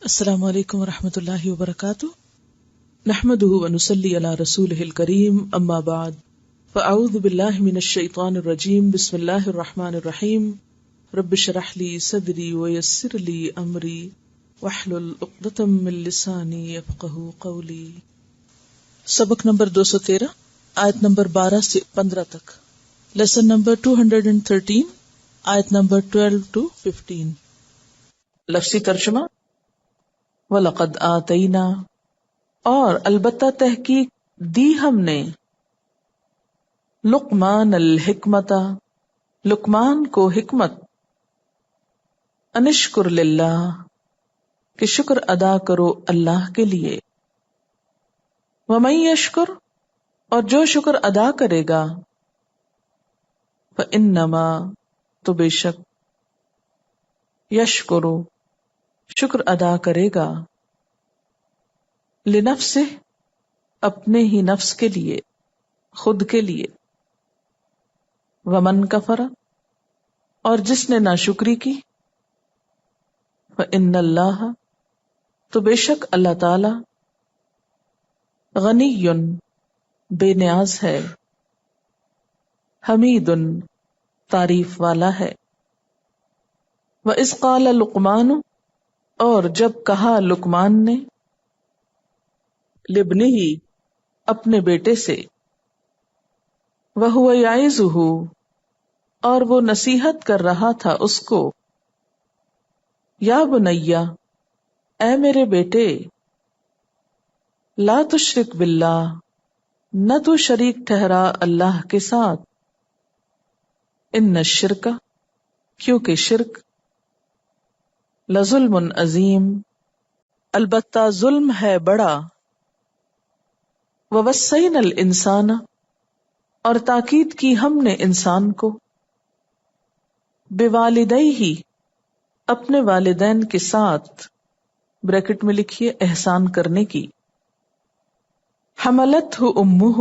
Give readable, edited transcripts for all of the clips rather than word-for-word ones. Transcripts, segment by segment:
السلام علیکم ورحمۃ اللہ وبرکاتہ، نحمده ونصلی علی رسولہ الکریم، اما بعد فاعوذ باللہ من الشیطان الرجیم، بسم اللہ الرحمن الرحیم، رب اشرح لی صدری ویسر لی امری واحلل عقدۃ من لسانی یفقہوا قولی۔ سبق نمبر 213، آیت نمبر 12 سے 15 تک، لیسن نمبر 213، آیت نمبر 12 to 15۔ لفظی ترجمہ: وَلَقَدْ آتَيْنَا، اور البتہ تحقیق دی ہم نے، لقمان الحکمت، لقمان کو حکمت، ان اشکر للہ، کہ شکر ادا کرو اللہ کے لیے، وَمَن یشکر، اور جو شکر ادا کرے گا، فَإِنَّمَا، تو بے شک، یشکر، شکر ادا کرے گا، لنفسہ، اپنے ہی نفس کے لیے، خود کے لیے، ومن کفر، اور جس نے ناشکری کی، فإن اللہ، تو بے شک اللہ تعالی، غنی، بے نیاز ہے، حمید، تعریف والا ہے، وَإِذْ قَالَ لقمان، اور جب کہا لقمان نے، لابنہ، اپنے بیٹے سے، وَهُوَ يَعِظُهُ، اور وہ نصیحت کر رہا تھا اس کو، یا بنیا، اے میرے بیٹے، لا تشرک باللہ، نہ تو شریک ٹھہرا اللہ کے ساتھ، ان الشرک، کیونکہ شرک، لظلم عظیم، البتہ ظلم ہے بڑا، ووصینا الانسان، اور تاکید کی ہم نے انسان کو، بوالدیہ، اپنے والدین کے ساتھ، بریکٹ میں لکھیے احسان کرنے کی، حملتہ امہ،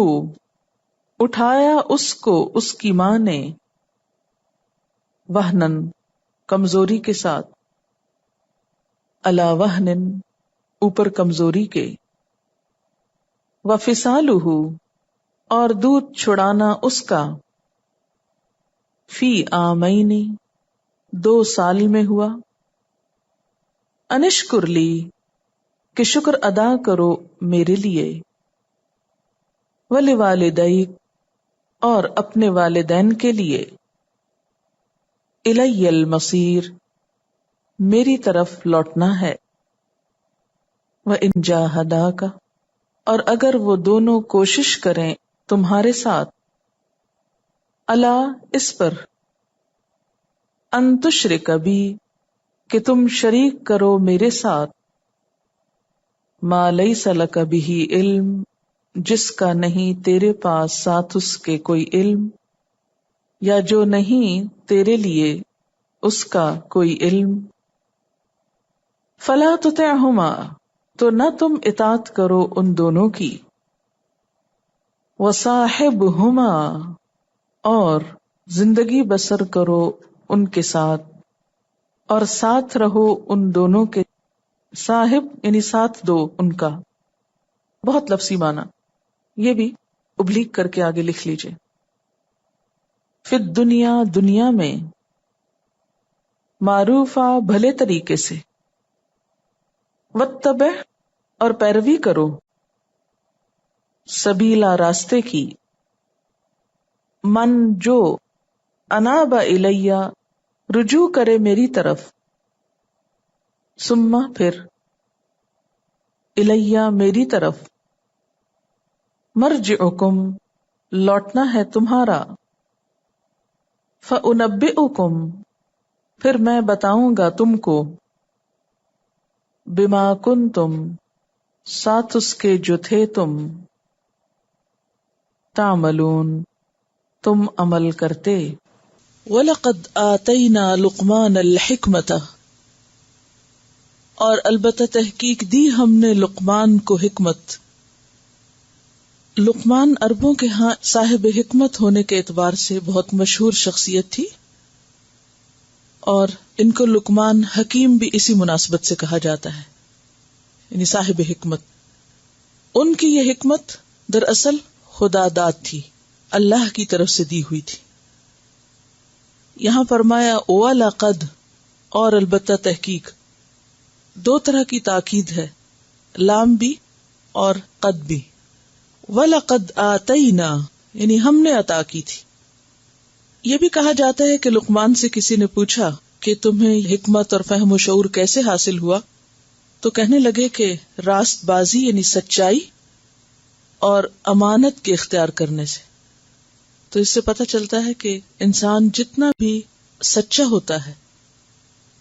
اٹھایا اس کو اس کی ماں نے، وہنن، کمزوری کے ساتھ، علی وہن، اوپر کمزوری کے، وفصالہ، اور دودھ چھڑانا اس کا، فی عامین، 2 سال میں ہوا، ان اشکر لی، کہ شکر ادا کرو میرے لیے، ولوالدیک، اور اپنے والدین کے لیے، الی المصیر، میری طرف لوٹنا ہے، وَإِن جَاهَدَاكَ، اور اگر وہ دونوں کوشش کریں تمہارے ساتھ، الا، اس پر، ان تشرک بی، کہ تم شریک کرو میرے ساتھ، ما لیس لک بہ علم، جس کا نہیں تیرے پاس ساتھ اس کے کوئی علم، یا جو نہیں تیرے لیے اس کا کوئی علم، فلا تطعہما، تو نہ تم اطاعت کرو ان دونوں کی، وصاحبہما، اور زندگی بسر کرو ان کے ساتھ، اور ساتھ رہو ان دونوں کے، صاحب یعنی ساتھ دو ان کا، بہت لفظی معنی، یہ بھی ابلیغ کر کے آگے لکھ لیجئے، فی الدنیا، دنیا میں، معروفہ، بھلے طریقے سے، واتبع، اور پیروی کرو، سبیلا، راستے کی، من، جو، اناب الیہ، رجوع کرے میری طرف، ثم، پھر، الیہ، میری طرف، مرجعکم، لوٹنا ہے تمہارا، فانبئکم، پھر میں بتاؤں گا تم کو، بما کنتم، ساتھ اس کے جو تھے تم، تعملون، تم عمل کرتے۔ وَلَقَدْ آتَيْنَا لُقْمَانَ الْحِكْمَةَ، اور البتہ تحقیق دی ہم نے لقمان کو حکمت۔ لقمان عربوں کے ہاں صاحب حکمت ہونے کے اعتبار سے بہت مشہور شخصیت تھی، اور ان کو لقمان حکیم بھی اسی مناسبت سے کہا جاتا ہے۔ یعنی صاحب حکمت. ان کی یہ حکمت دراصل خدا داد تھی، اللہ کی طرف سے دی ہوئی تھی. یہاں فرمایا وَلَقَدْ، اور البتہ تحقیق. دو طرح کی تاکید ہے، لام بھی اور قد بھی. وَلَقَدْ آتَيْنَا یعنی ہم نے عطا کی تھی. یہ بھی کہا جاتا ہے کہ لقمان سے کسی نے پوچھا کہ تمہیں حکمت اور فہم و شعور کیسے حاصل ہوا، تو کہنے لگے کہ راست بازی یعنی سچائی اور امانت کے اختیار کرنے سے. تو اس سے پتہ چلتا ہے کہ انسان جتنا بھی سچا ہوتا ہے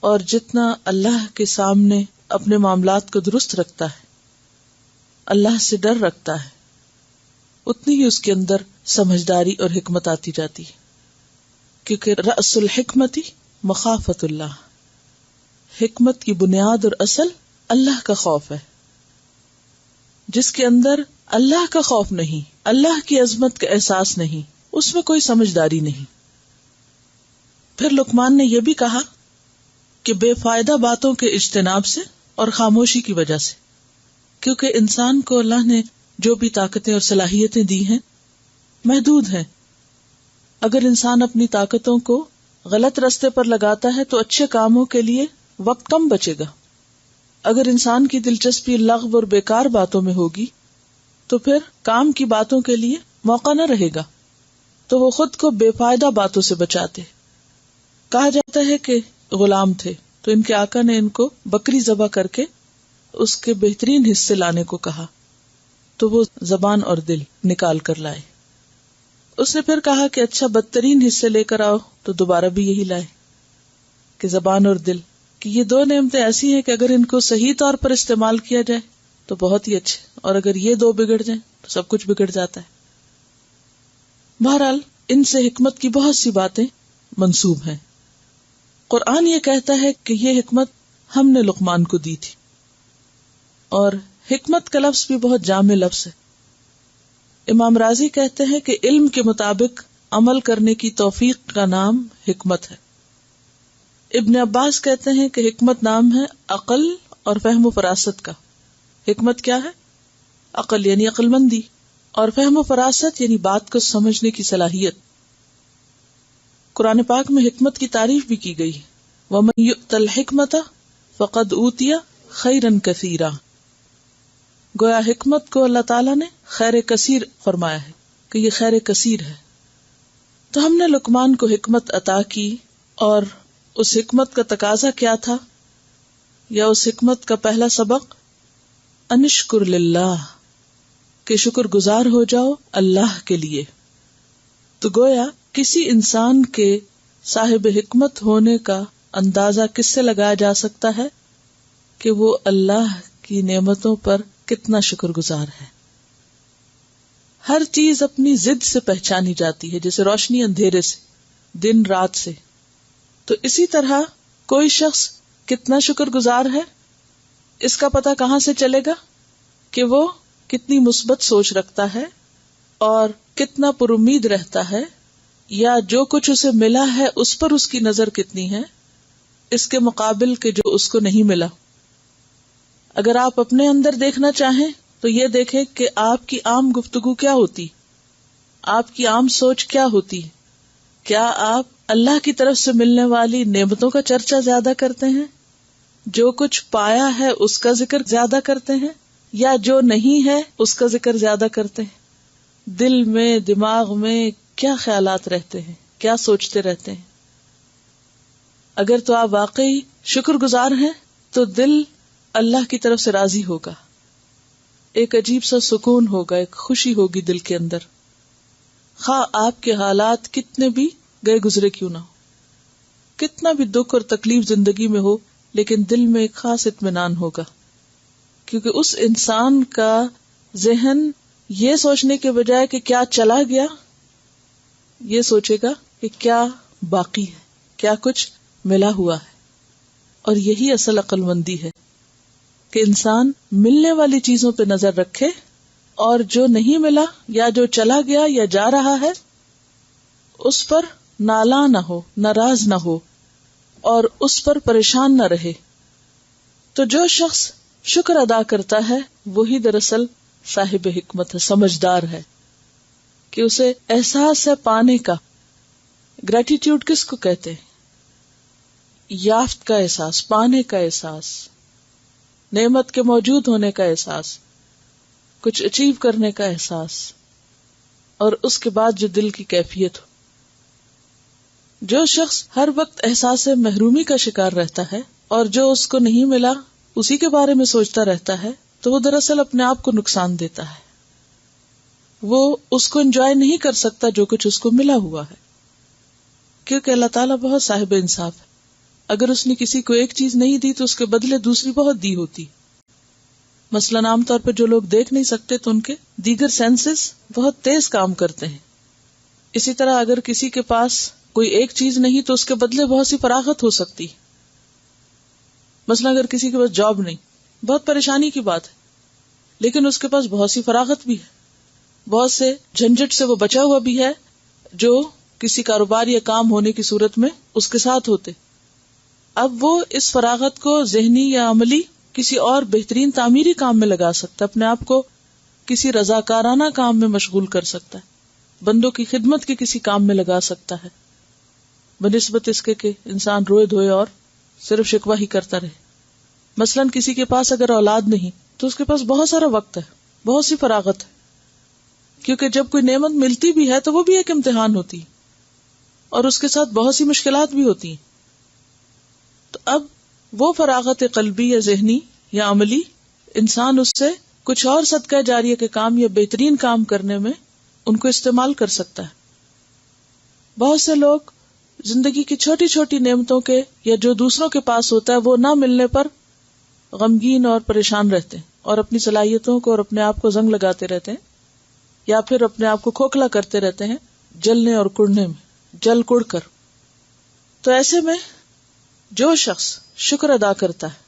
اور جتنا اللہ کے سامنے اپنے معاملات کو درست رکھتا ہے، اللہ سے ڈر رکھتا ہے، اتنی ہی اس کے اندر سمجھداری اور حکمت آتی جاتی ہے. کیونکہ رأس الحکمتی مخافت اللہ، حکمت کی بنیاد اور اصل اللہ کا خوف ہے. جس کے اندر اللہ کا خوف نہیں، اللہ کی عظمت کا احساس نہیں، اس میں کوئی سمجھداری نہیں. پھر لقمان نے یہ بھی کہا کہ بے فائدہ باتوں کے اجتناب سے اور خاموشی کی وجہ سے، کیونکہ انسان کو اللہ نے جو بھی طاقتیں اور صلاحیتیں دی ہیں محدود ہیں. اگر انسان اپنی طاقتوں کو غلط راستے پر لگاتا ہے تو اچھے کاموں کے لیے وقت کم بچے گا. اگر انسان کی دلچسپی لغو اور بیکار باتوں میں ہوگی تو پھر کام کی باتوں کے لیے موقع نہ رہے گا، تو وہ خود کو بے فائدہ باتوں سے بچاتے. کہا جاتا ہے کہ غلام تھے تو ان کے آقا نے ان کو بکری ذبح کر کے اس کے بہترین حصے لانے کو کہا، تو وہ زبان اور دل نکال کر لائے. اس نے پھر کہا کہ اچھا بدترین حصے لے کر آؤ، تو دوبارہ بھی یہی لائے کہ زبان اور دل، کہ یہ دو نعمتیں ایسی ہیں کہ اگر ان کو صحیح طور پر استعمال کیا جائے تو بہت ہی اچھے، اور اگر یہ دو بگڑ جائیں تو سب کچھ بگڑ جاتا ہے. بہرحال ان سے حکمت کی بہت سی باتیں منسوب ہیں. قرآن یہ کہتا ہے کہ یہ حکمت ہم نے لقمان کو دی تھی، اور حکمت کا لفظ بھی بہت جامع لفظ ہے. امام راضی کہتے ہیں کہ علم کے مطابق عمل کرنے کی توفیق کا نام حکمت ہے. ابن عباس کہتے ہیں کہ حکمت نام ہے عقل اور فہم و فراست کا. حکمت کیا ہے؟ عقل یعنی عقل مندی، اور فہم و فراست یعنی بات کو سمجھنے کی صلاحیت. قرآن پاک میں حکمت کی تعریف بھی کی گئی ہے، وَمَن يُؤْتَ الْحِكْمَةَ فَقَدْ أُوتِيَ خَيْرًا كَثِيرًا. گویا حکمت کو اللہ تعالیٰ نے خیر کثیر فرمایا ہے کہ یہ خیر کثیر ہے. تو ہم نے لقمان کو حکمت عطا کی، اور اس حکمت کا تقاضا کیا تھا، یا اس حکمت کا پہلا سبق انشکر للہ، کہ شکر گزار ہو جاؤ اللہ کے لیے. تو گویا کسی انسان کے صاحب حکمت ہونے کا اندازہ کس سے لگایا جا سکتا ہے کہ وہ اللہ کی نعمتوں پر کتنا شکر گزار ہے. ہر چیز اپنی ضد سے پہچانی جاتی ہے، جیسے روشنی اندھیرے سے، دن رات سے. تو اسی طرح کوئی شخص کتنا شکر گزار ہے، اس کا پتہ کہاں سے چلے گا کہ وہ کتنی مثبت سوچ رکھتا ہے اور کتنا پر امید رہتا ہے، یا جو کچھ اسے ملا ہے اس پر اس کی نظر کتنی ہے اس کے مقابل کے جو اس کو نہیں ملا. اگر آپ اپنے اندر دیکھنا چاہیں تو یہ دیکھیں کہ آپ کی عام گفتگو کیا ہوتی، آپ کی عام سوچ کیا ہوتی. کیا آپ اللہ کی طرف سے ملنے والی نعمتوں کا چرچا زیادہ کرتے ہیں، جو کچھ پایا ہے اس کا ذکر زیادہ کرتے ہیں، یا جو نہیں ہے اس کا ذکر زیادہ کرتے ہیں؟ دل میں، دماغ میں کیا خیالات رہتے ہیں، کیا سوچتے رہتے ہیں؟ اگر تو آپ واقعی شکر گزار ہیں تو دل اللہ کی طرف سے راضی ہوگا، ایک عجیب سا سکون ہوگا، ایک خوشی ہوگی دل کے اندر، خواہ آپ کے حالات کتنے بھی گئے گزرے کیوں نہ ہو، کتنا بھی دکھ اور تکلیف زندگی میں ہو، لیکن دل میں ایک خاص اطمینان ہوگا. کیونکہ اس انسان کا ذہن یہ سوچنے کے بجائے کہ کیا چلا گیا، یہ سوچے گا کہ کیا باقی ہے، کیا کچھ ملا ہوا ہے. اور یہی اصل عقل مندی ہے کہ انسان ملنے والی چیزوں پہ نظر رکھے، اور جو نہیں ملا یا جو چلا گیا یا جا رہا ہے اس پر نالاں نہ ہو، ناراض نہ ہو، اور اس پر پریشان نہ رہے. تو جو شخص شکر ادا کرتا ہے وہی دراصل صاحب حکمت ہے، سمجھدار ہے، کہ اسے احساس ہے پانے کا. گریٹیٹیوڈ کس کو کہتے ہیں؟ یافت کا احساس، پانے کا احساس، نعمت کے موجود ہونے کا احساس، کچھ اچیو کرنے کا احساس، اور اس کے بعد جو دل کی کیفیت ہو. جو شخص ہر وقت احساس محرومی کا شکار رہتا ہے اور جو اس کو نہیں ملا اسی کے بارے میں سوچتا رہتا ہے، تو وہ دراصل اپنے آپ کو نقصان دیتا ہے. وہ اس کو انجوائے نہیں کر سکتا جو کچھ اس کو ملا ہوا ہے، کیونکہ اللہ تعالیٰ بہت صاحب انصاف ہے. اگر اس نے کسی کو ایک چیز نہیں دی تو اس کے بدلے دوسری بہت دی ہوتی. مثلاً عام طور پر جو لوگ دیکھ نہیں سکتے تو ان کے دیگر سینسز بہت تیز کام کرتے ہیں. اسی طرح اگر کسی کے پاس کوئی ایک چیز نہیں تو اس کے بدلے بہت سی فراغت ہو سکتی. مثلا اگر کسی کے پاس جاب نہیں، بہت پریشانی کی بات ہے، لیکن اس کے پاس بہت سی فراغت بھی ہے، بہت سے جھنجٹ سے وہ بچا ہوا بھی ہے جو کسی کاروبار یا کام ہونے کی صورت میں اس کے ساتھ ہوتے. اب وہ اس فراغت کو ذہنی یا عملی کسی اور بہترین تعمیری کام میں لگا سکتا ہے، اپنے آپ کو کسی رضاکارانہ کام میں مشغول کر سکتا ہے، بندوں کی خدمت کے کسی کام میں لگا سکتا ہے، بنسبت اس کے کہ انسان روئے دھوئے اور صرف شکوہ ہی کرتا رہے. مثلاً کسی کے پاس اگر اولاد نہیں تو اس کے پاس بہت سارا وقت ہے، بہت سی فراغت ہے، کیونکہ جب کوئی نعمت ملتی بھی ہے تو وہ بھی ایک امتحان ہوتی اور اس کے ساتھ بہت سی مشکلات بھی ہوتی ہیں. تو اب وہ فراغت قلبی یا ذہنی یا عملی انسان اس سے کچھ اور صدقہ جاریہ کے کام یا بہترین کام کرنے میں ان کو استعمال کر سکتا ہے. بہت سے لوگ زندگی کی چھوٹی چھوٹی نعمتوں کے یا جو دوسروں کے پاس ہوتا ہے وہ نہ ملنے پر غمگین اور پریشان رہتے ہیں اور اپنی صلاحیتوں کو اور اپنے آپ کو زنگ لگاتے رہتے ہیں یا پھر اپنے آپ کو کھوکھلا کرتے رہتے ہیں جلنے اور کڑنے میں، جل کڑ کر. تو ایسے میں جو شخص شکر ادا کرتا ہے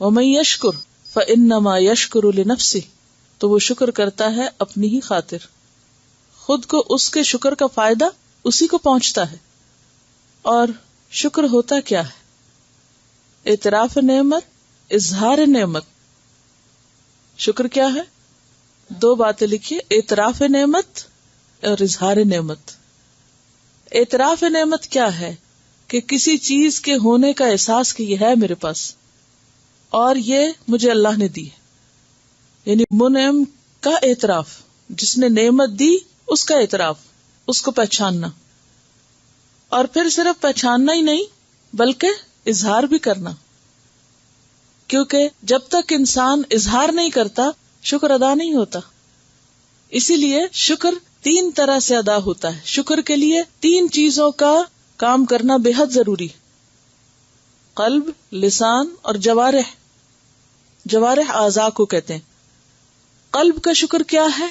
وَمَن يَشْكُرْ فَإِنَّمَا يَشْكُرُ لِنَفْسِهِ، تو وہ شکر کرتا ہے اپنی ہی خاطر، خود کو اس کے شکر کا فائدہ اسی کو پہنچتا ہے. اور شکر ہوتا کیا ہے؟ اعتراف نعمت، اظہار نعمت. شکر کیا ہے؟ دو باتیں لکھیے، اعتراف نعمت اور اظہار نعمت. اعتراف نعمت کیا ہے؟ کہ کسی چیز کے ہونے کا احساس کہ یہ ہے میرے پاس اور یہ مجھے اللہ نے دی، یعنی منعم کا اعتراف، جس نے نعمت دی اس کا اعتراف، اس کو پہچاننا. اور پھر صرف پہچاننا ہی نہیں بلکہ اظہار بھی کرنا، کیونکہ جب تک انسان اظہار نہیں کرتا شکر ادا نہیں ہوتا. اسی لیے شکر تین طرح سے ادا ہوتا ہے. شکر کے لیے تین چیزوں کا کام کرنا بے حد ضروری، قلب، لسان اور جوارح. جوارح اعضاء کو کہتے ہیں. قلب کا شکر کیا ہے؟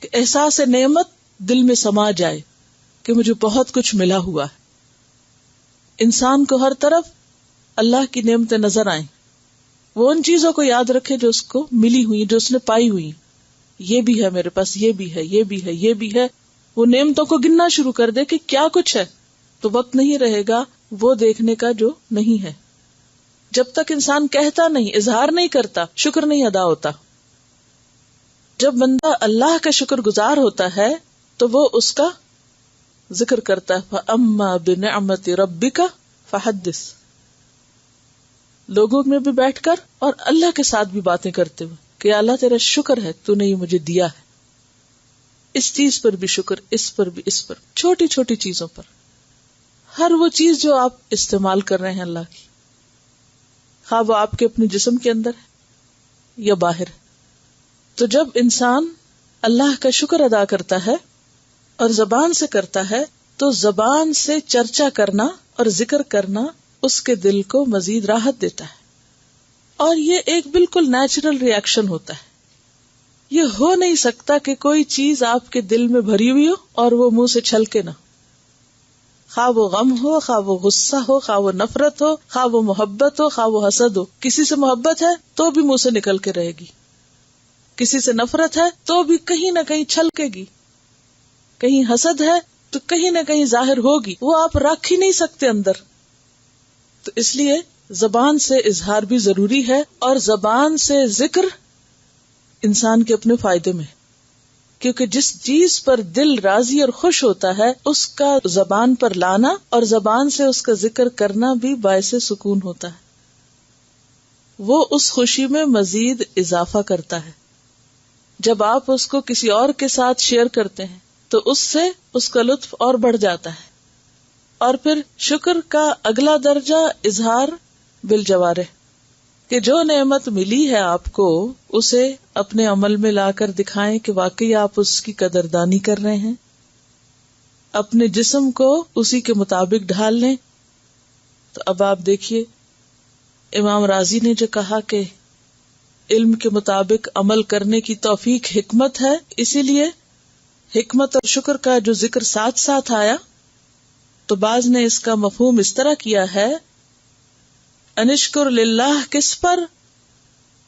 کہ احساس نعمت دل میں سما جائے کہ مجھے بہت کچھ ملا ہوا ہے. انسان کو ہر طرف اللہ کی نعمتیں نظر آئیں، وہ ان چیزوں کو یاد رکھے جو اس کو ملی ہوئی، جو اس نے پائی ہوئی. یہ بھی ہے میرے پاس، یہ بھی ہے، یہ بھی ہے، یہ بھی ہے. وہ نعمتوں کو گننا شروع کر دے کہ کیا کچھ ہے، تو وقت نہیں رہے گا وہ دیکھنے کا جو نہیں ہے. جب تک انسان کہتا نہیں، اظہار نہیں کرتا، شکر نہیں ادا ہوتا. جب بندہ اللہ کا شکر گزار ہوتا ہے تو وہ اس کا ذکر کرتا ہے. فَأَمَّا بِنِعْمَةِ رَبِّكَ فَحَدِّثْ، لوگوں میں بھی بیٹھ کر اور اللہ کے ساتھ بھی باتیں کرتے ہوئے کہ اللہ تیرا شکر ہے، تو نے یہ مجھے دیا ہے. اس چیز پر بھی شکر، اس پر بھی، اس پر، چھوٹی چھوٹی چیزوں پر. ہر وہ چیز جو آپ استعمال کر رہے ہیں اللہ کی، خواہ وہ آپ کے اپنے جسم کے اندر ہے یا باہر. تو جب انسان اللہ کا شکر ادا کرتا ہے اور زبان سے کرتا ہے تو زبان سے چرچا کرنا اور ذکر کرنا اس کے دل کو مزید راحت دیتا ہے. اور یہ ایک بالکل نیچرل ری ایکشن ہوتا ہے. یہ ہو نہیں سکتا کہ کوئی چیز آپ کے دل میں بھری ہوئی ہو اور وہ منہ سے چھلکے نہ. خواہ وہ غم ہو، خواہ وہ غصہ ہو، خواہ وہ نفرت ہو، خواہ وہ محبت ہو، خواہ وہ حسد ہو. کسی سے محبت ہے تو بھی منہ سے نکل کے رہے گی، کسی سے نفرت ہے تو بھی کہیں نہ کہیں چھلکے گی، کہیں حسد ہے تو کہیں نہ کہیں ظاہر ہوگی، وہ آپ رکھ ہی نہیں سکتے اندر. تو اس لیے زبان سے اظہار بھی ضروری ہے، اور زبان سے ذکر انسان کے اپنے فائدے میں، کیونکہ جس چیز پر دل راضی اور خوش ہوتا ہے اس کا زبان پر لانا اور زبان سے اس کا ذکر کرنا بھی باعث سکون ہوتا ہے، وہ اس خوشی میں مزید اضافہ کرتا ہے۔ جب آپ اس کو کسی اور کے ساتھ شیئر کرتے ہیں تو اس سے اس کا لطف اور بڑھ جاتا ہے۔ اور پھر شکر کا اگلا درجہ اظہار بالجوارح، کہ جو نعمت ملی ہے آپ کو اسے اپنے عمل میں لا کر دکھائیں کہ واقعی آپ اس کی قدردانی کر رہے ہیں، اپنے جسم کو اسی کے مطابق ڈھال لیں۔ تو اب آپ دیکھیے امام رازی نے جو کہا کہ علم کے مطابق عمل کرنے کی توفیق حکمت ہے، اسی لیے حکمت اور شکر کا جو ذکر ساتھ ساتھ آیا تو بعض نے اس کا مفہوم اس طرح کیا ہے، انشکر للہ کس پر؟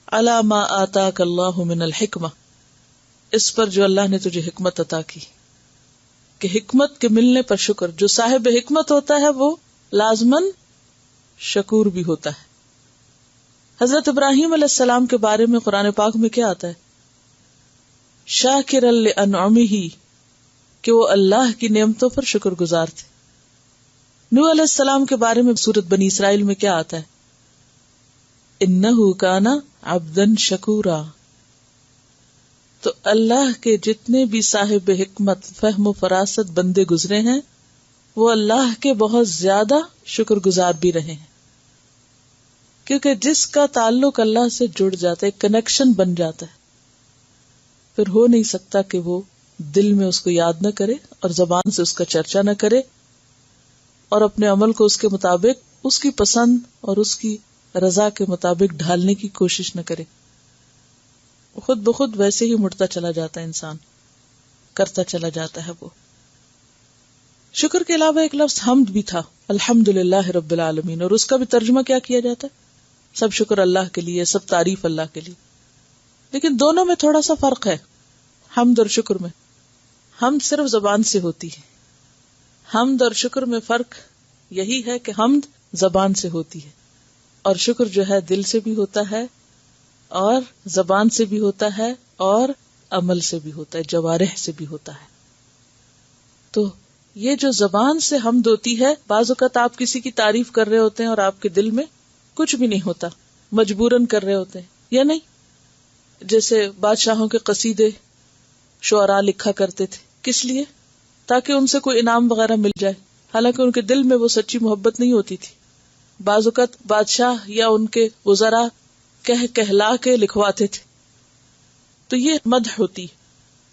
علی ما آتاک اللہ من الحکمہ، اس پر جو اللہ نے تجھے حکمت عطا کی، کہ حکمت کے ملنے پر شکر۔ جو صاحب حکمت ہوتا ہے وہ لازماً شکور بھی ہوتا ہے۔ حضرت ابراہیم علیہ السلام کے بارے میں قرآن پاک میں کیا آتا ہے؟ شاکرا لانعمہ، کہ وہ اللہ کی نعمتوں پر شکر گزار تھے۔ نوح علیہ السلام کے بارے میں سورۃ بنی اسرائیل میں کیا آتا ہے؟ انہ کان عبدا شکورا۔ تو اللہ کے جتنے بھی صاحب حکمت، فہم و فراست بندے گزرے ہیں وہ اللہ کے بہت زیادہ شکر گزار بھی رہے ہیں، کیونکہ جس کا تعلق اللہ سے جڑ جاتا ہے، ایک کنیکشن بن جاتا ہے، پھر ہو نہیں سکتا کہ وہ دل میں اس کو یاد نہ کرے اور زبان سے اس کا چرچا نہ کرے اور اپنے عمل کو اس کے مطابق، اس کی پسند اور اس کی رضا کے مطابق ڈھالنے کی کوشش نہ کرے۔ خود بخود ویسے ہی مڑتا چلا جاتا ہے، انسان کرتا چلا جاتا ہے۔ وہ شکر کے علاوہ ایک لفظ حمد بھی تھا، الحمدللہ رب العالمین، اور اس کا بھی ترجمہ کیا کیا جاتا ہے؟ سب شکر اللہ کے لیے، سب تعریف اللہ کے لیے۔ لیکن دونوں میں تھوڑا سا فرق ہے، حمد اور شکر میں۔ حمد صرف زبان سے ہوتی ہے، حمد اور شکر میں فرق یہی ہے کہ حمد زبان سے ہوتی ہے اور شکر جو ہے دل سے بھی ہوتا ہے اور زبان سے بھی ہوتا ہے اور عمل سے بھی ہوتا ہے، جوارح سے بھی ہوتا ہے۔ تو یہ جو زبان سے حمد ہوتی ہے، بعض اوقات آپ کسی کی تعریف کر رہے ہوتے ہیں اور آپ کے دل میں کچھ بھی نہیں ہوتا، مجبوراً کر رہے ہوتے ہیں یا نہیں۔ جیسے بادشاہوں کے قصیدے شعراء لکھا کرتے تھے، کس لیے؟ تاکہ ان سے کوئی انعام وغیرہ مل جائے، حالانکہ ان کے دل میں وہ سچی محبت نہیں ہوتی تھی۔ بعض اوقات بادشاہ یا ان کے وزراء کہلا کے لکھواتے تھے۔ تو یہ مدح ہوتی،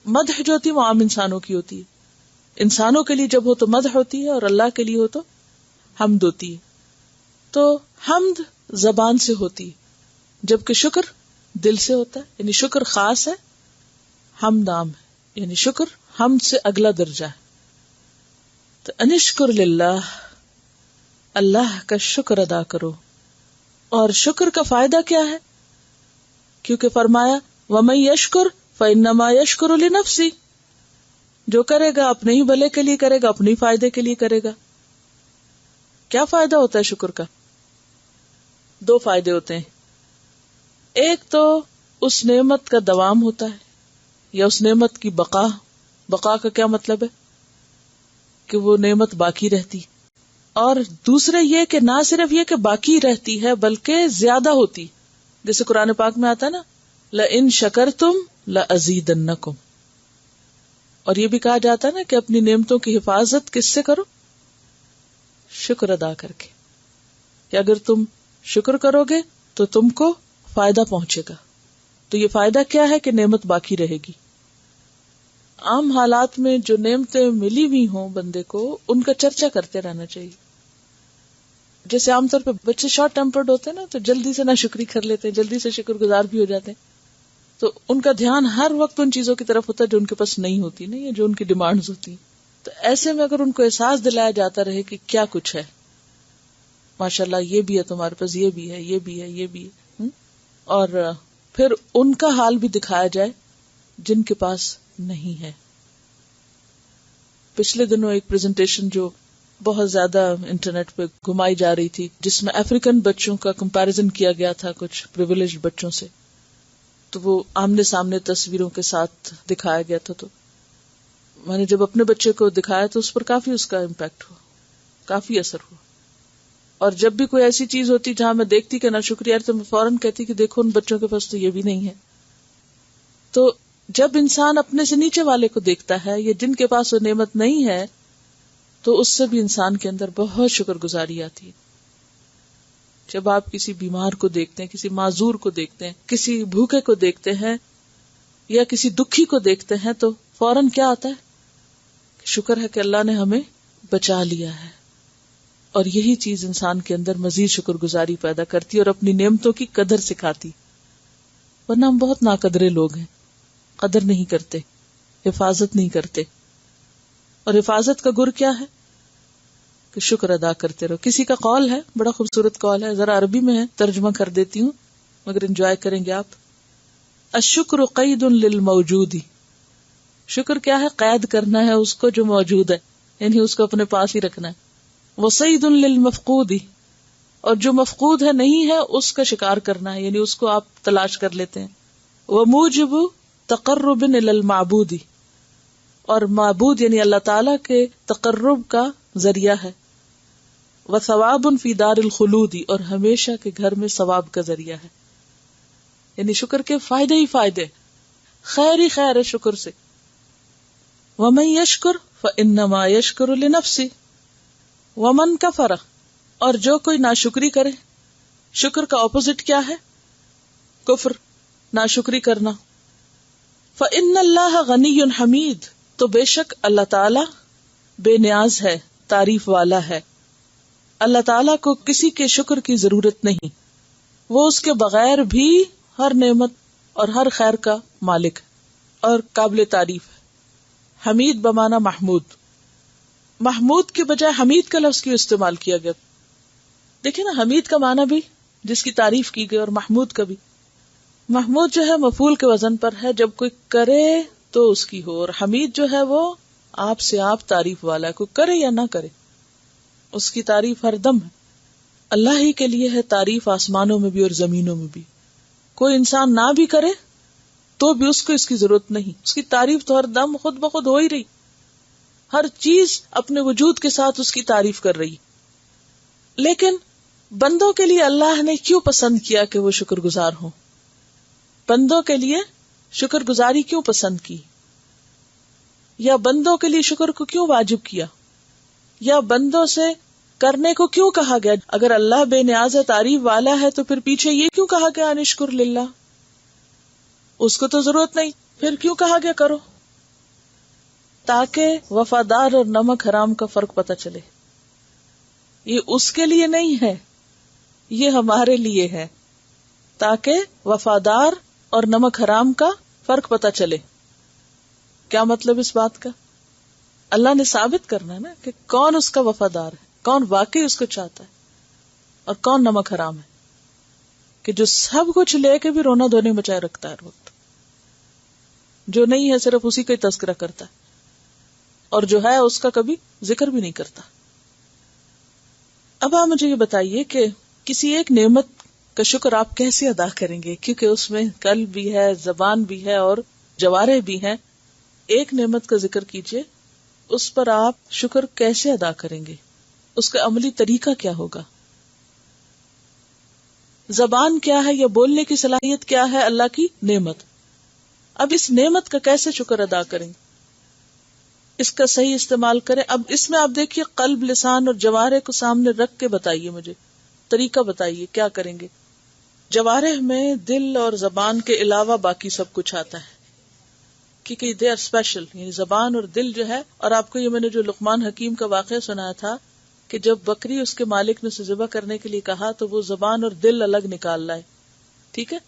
مدح جو ہوتی وہ عام انسانوں کی ہوتی ہے، انسانوں کے لیے جب ہو تو مدح ہوتی ہے اور اللہ کے لیے ہو تو حمد ہوتی ہے۔ تو حمد زبان سے ہوتی ہے جبکہ شکر دل سے ہوتا ہے، یعنی شکر خاص ہے، حمد عام ہے، یعنی شکر حمد سے اگلا درجہ ہے۔ تو انشکر للہ، اللہ کا شکر ادا کرو۔ اور شکر کا فائدہ کیا ہے؟ کیونکہ فرمایا وَمَن يَشْكُرْ فَإِنَّمَا يَشْكُرُ لِنَفْسِهِ، جو کرے گا اپنے ہی بھلے کے لیے کرے گا، اپنے ہی فائدے کے لیے کرے گا۔ کیا فائدہ ہوتا ہے شکر کا؟ دو فائدے ہوتے ہیں۔ ایک تو اس نعمت کا دوام ہوتا ہے یا اس نعمت کی بقا۔ بقا کا کیا مطلب ہے؟ کہ وہ نعمت باقی رہتی۔ اور دوسرے یہ کہ نہ صرف یہ کہ باقی رہتی ہے بلکہ زیادہ ہوتی، جیسے قرآن پاک میں آتا ہے نا لَإِن شَكَرْتُمْ لَأَزِيدَنَّكُمْ۔ اور یہ بھی کہا جاتا ہے نا کہ اپنی نعمتوں کی حفاظت کس سے کرو؟ شکر ادا کر کے، کہ اگر تم شکر کرو گے تو تم کو فائدہ پہنچے گا۔ تو یہ فائدہ کیا ہے کہ نعمت باقی رہے گی۔ عام حالات میں جو نعمتیں ملی ہوئی ہوں بندے کو، ان کا چرچا کرتے رہنا چاہیے۔ جیسے عام طور پہ بچے شارٹ ٹیمپرڈ ہوتے ہیں نا، تو جلدی سے ناشکری کر لیتے ہیں، جلدی سے شکر گزار بھی ہو جاتے ہیں، تو ان کا دھیان ہر وقت ان چیزوں کی طرف ہوتا ہے جو ان کے پاس نہیں ہوتی، نہیں، جو ان کی ڈیمانڈز ہوتی ہیں۔ تو ایسے میں اگر ان کو احساس دلایا جاتا رہے کہ کیا کچھ ہے، ماشاءاللہ یہ بھی ہے تمہارے پاس، یہ بھی ہے، یہ بھی ہے، یہ بھی ہے، اور پھر ان کا حال بھی دکھایا جائے جن کے پاس نہیں ہے۔ پچھلے دنوں ایک پریزنٹیشن جو بہت زیادہ انٹرنیٹ پہ گھمائی جا رہی تھی، جس میں افریقن بچوں کا کمپیرزن کیا گیا تھا کچھ پریویلیجڈ بچوں سے، تو وہ آمنے سامنے تصویروں کے ساتھ دکھایا گیا تھا. تو میں نے جب اپنے بچے کو دکھایا تو اس پر کافی اس کا امپیکٹ ہوا، کافی اثر ہوا. اور جب بھی کوئی ایسی چیز ہوتی جہاں میں دیکھتی کہ ناشکری ہے تو میں فوراً کہتی کہ دیکھو ان بچوں کے پاس تو یہ بھی نہیں ہے. تو جب انسان اپنے سے نیچے والے کو دیکھتا ہے یا جن کے پاس وہ نعمت نہیں ہے تو اس سے بھی انسان کے اندر بہت شکر گزاری آتی ہے. جب آپ کسی بیمار کو دیکھتے ہیں، کسی معذور کو دیکھتے ہیں، کسی بھوکے کو دیکھتے ہیں یا کسی دکھی کو دیکھتے ہیں تو فوراً کیا آتا ہے؟ شکر ہے کہ اللہ نے ہمیں بچا لیا ہے. اور یہی چیز انسان کے اندر مزید شکر گزاری پیدا کرتی اور اپنی نعمتوں کی قدر سکھاتی. ورنہ ہم بہت ناقدرے لوگ ہیں، قدر نہیں کرتے، حفاظت نہیں کرتے. اور حفاظت کا گر کیا ہے کہ شکر ادا کرتے رہو. کسی کا قول ہے، بڑا خوبصورت قول ہے، ذرا عربی میں ہے، ترجمہ کر دیتی ہوں مگر انجوائے کریں گے آپ. الشکر قید للموجود، شکر کیا ہے؟ قید کرنا ہے اس کو جو موجود ہے، یعنی اس کو اپنے پاس ہی رکھنا ہے. وصید للمفقود، اور جو مفقود ہے نہیں ہے اس کا شکار کرنا ہے، یعنی اس کو آپ تلاش کر لیتے ہیں. وموجب تقرب الی المعبود، اور معبود یعنی اللہ تعالی کے تقرب کا ذریعہ ہے. وثواب فی دار الخلود، اور ہمیشہ کے گھر میں ثواب کا ذریعہ ہے. یعنی شکر کے فائدے ہی فائدے، خیر ہی خیر ہے شکر سے. ومن یشکر فانما یشکر لنفسہ ومن کفر، اور جو کوئی ناشکری کرے، شکر کا اپوزٹ کیا ہے؟ کفر، ناشکری کرنا. فإن اللہ غنی حمید، تو بے شک اللہ تعالی بے نیاز ہے، تعریف والا ہے. اللہ تعالیٰ کو کسی کے شکر کی ضرورت نہیں، وہ اس کے بغیر بھی ہر نعمت اور ہر خیر کا مالک اور قابل تعریف ہے. حمید بمانا محمود، محمود کے بجائے حمید کا لفظ کیوں استعمال کیا گیا؟ دیکھیں نا، حمید کا معنی بھی جس کی تعریف کی گئی اور محمود کا بھی. محمود جو ہے مفعول کے وزن پر ہے، جب کوئی کرے تو اس کی ہو، اور حمید جو ہے وہ آپ سے آپ تعریف والا ہے، کوئی کرے یا نہ کرے اس کی تعریف ہر دم ہے. اللہ ہی کے لیے ہے تعریف، آسمانوں میں بھی اور زمینوں میں بھی. کوئی انسان نہ بھی کرے تو بھی اس کو اس کی ضرورت نہیں، اس کی تعریف تو ہر دم خود بخود ہو ہی رہی. ہر چیز اپنے وجود کے ساتھ اس کی تعریف کر رہی. لیکن بندوں کے لیے اللہ نے کیوں پسند کیا کہ وہ شکر گزار ہوں؟ بندوں کے لیے شکر گزاری کیوں پسند کی؟ یا بندوں کے لیے شکر کو کیوں واجب کیا؟ یا بندوں سے کرنے کو کیوں کہا گیا؟ اگر اللہ بے نیاز ہے، تعریف والا ہے، تو پھر پیچھے یہ کیوں کہا گیا انشکر للہ؟ اس کو تو ضرورت نہیں، پھر کیوں کہا گیا کرو؟ تاکہ وفادار اور نمک حرام کا فرق پتہ چلے. یہ اس کے لیے نہیں ہے، یہ ہمارے لیے ہے، تاکہ وفادار اور نمک حرام کا فرق پتہ چلے. کیا مطلب اس بات کا؟ اللہ نے ثابت کرنا ہے نا کہ کون اس کا وفادار ہے، کون واقعی اس کو چاہتا ہے، اور کون نمک حرام ہے، کہ جو سب کچھ لے کے بھی رونا دھونے بچائے رکھتا ہے ہر وقت، جو نہیں ہے صرف اسی کا ہی تذکرہ کرتا ہے، اور جو ہے اس کا کبھی ذکر بھی نہیں کرتا. اب آپ مجھے یہ بتائیے کہ کسی ایک نعمت کا شکر آپ کیسے ادا کریں گے؟ کیونکہ اس میں قلب بھی ہے، زبان بھی ہے اور جوارح بھی ہیں. ایک نعمت کا ذکر کیجئے، اس پر آپ شکر کیسے ادا کریں گے؟ اس کا عملی طریقہ کیا ہوگا؟ زبان کیا ہے یا بولنے کی صلاحیت کیا ہے؟ اللہ کی نعمت. اب اس نعمت کا کیسے شکر ادا کریں گے؟ اس کا صحیح استعمال کریں. اب اس میں آپ دیکھیے قلب، لسان اور جوارح کو سامنے رکھ کے بتائیے، مجھے طریقہ بتائیے کیا کریں گے. جوارح میں دل اور زبان کے علاوہ باقی سب کچھ آتا ہے، کیونکہ دے آر اسپیشل، یعنی زبان اور دل جو ہے. اور آپ کو یہ میں نے جو لقمان حکیم کا واقعہ سنایا تھا کہ جب بکری اس کے مالک نے اسے ذبح کرنے کے لیے کہا تو وہ زبان اور دل الگ نکال لائے. ٹھیک ہے،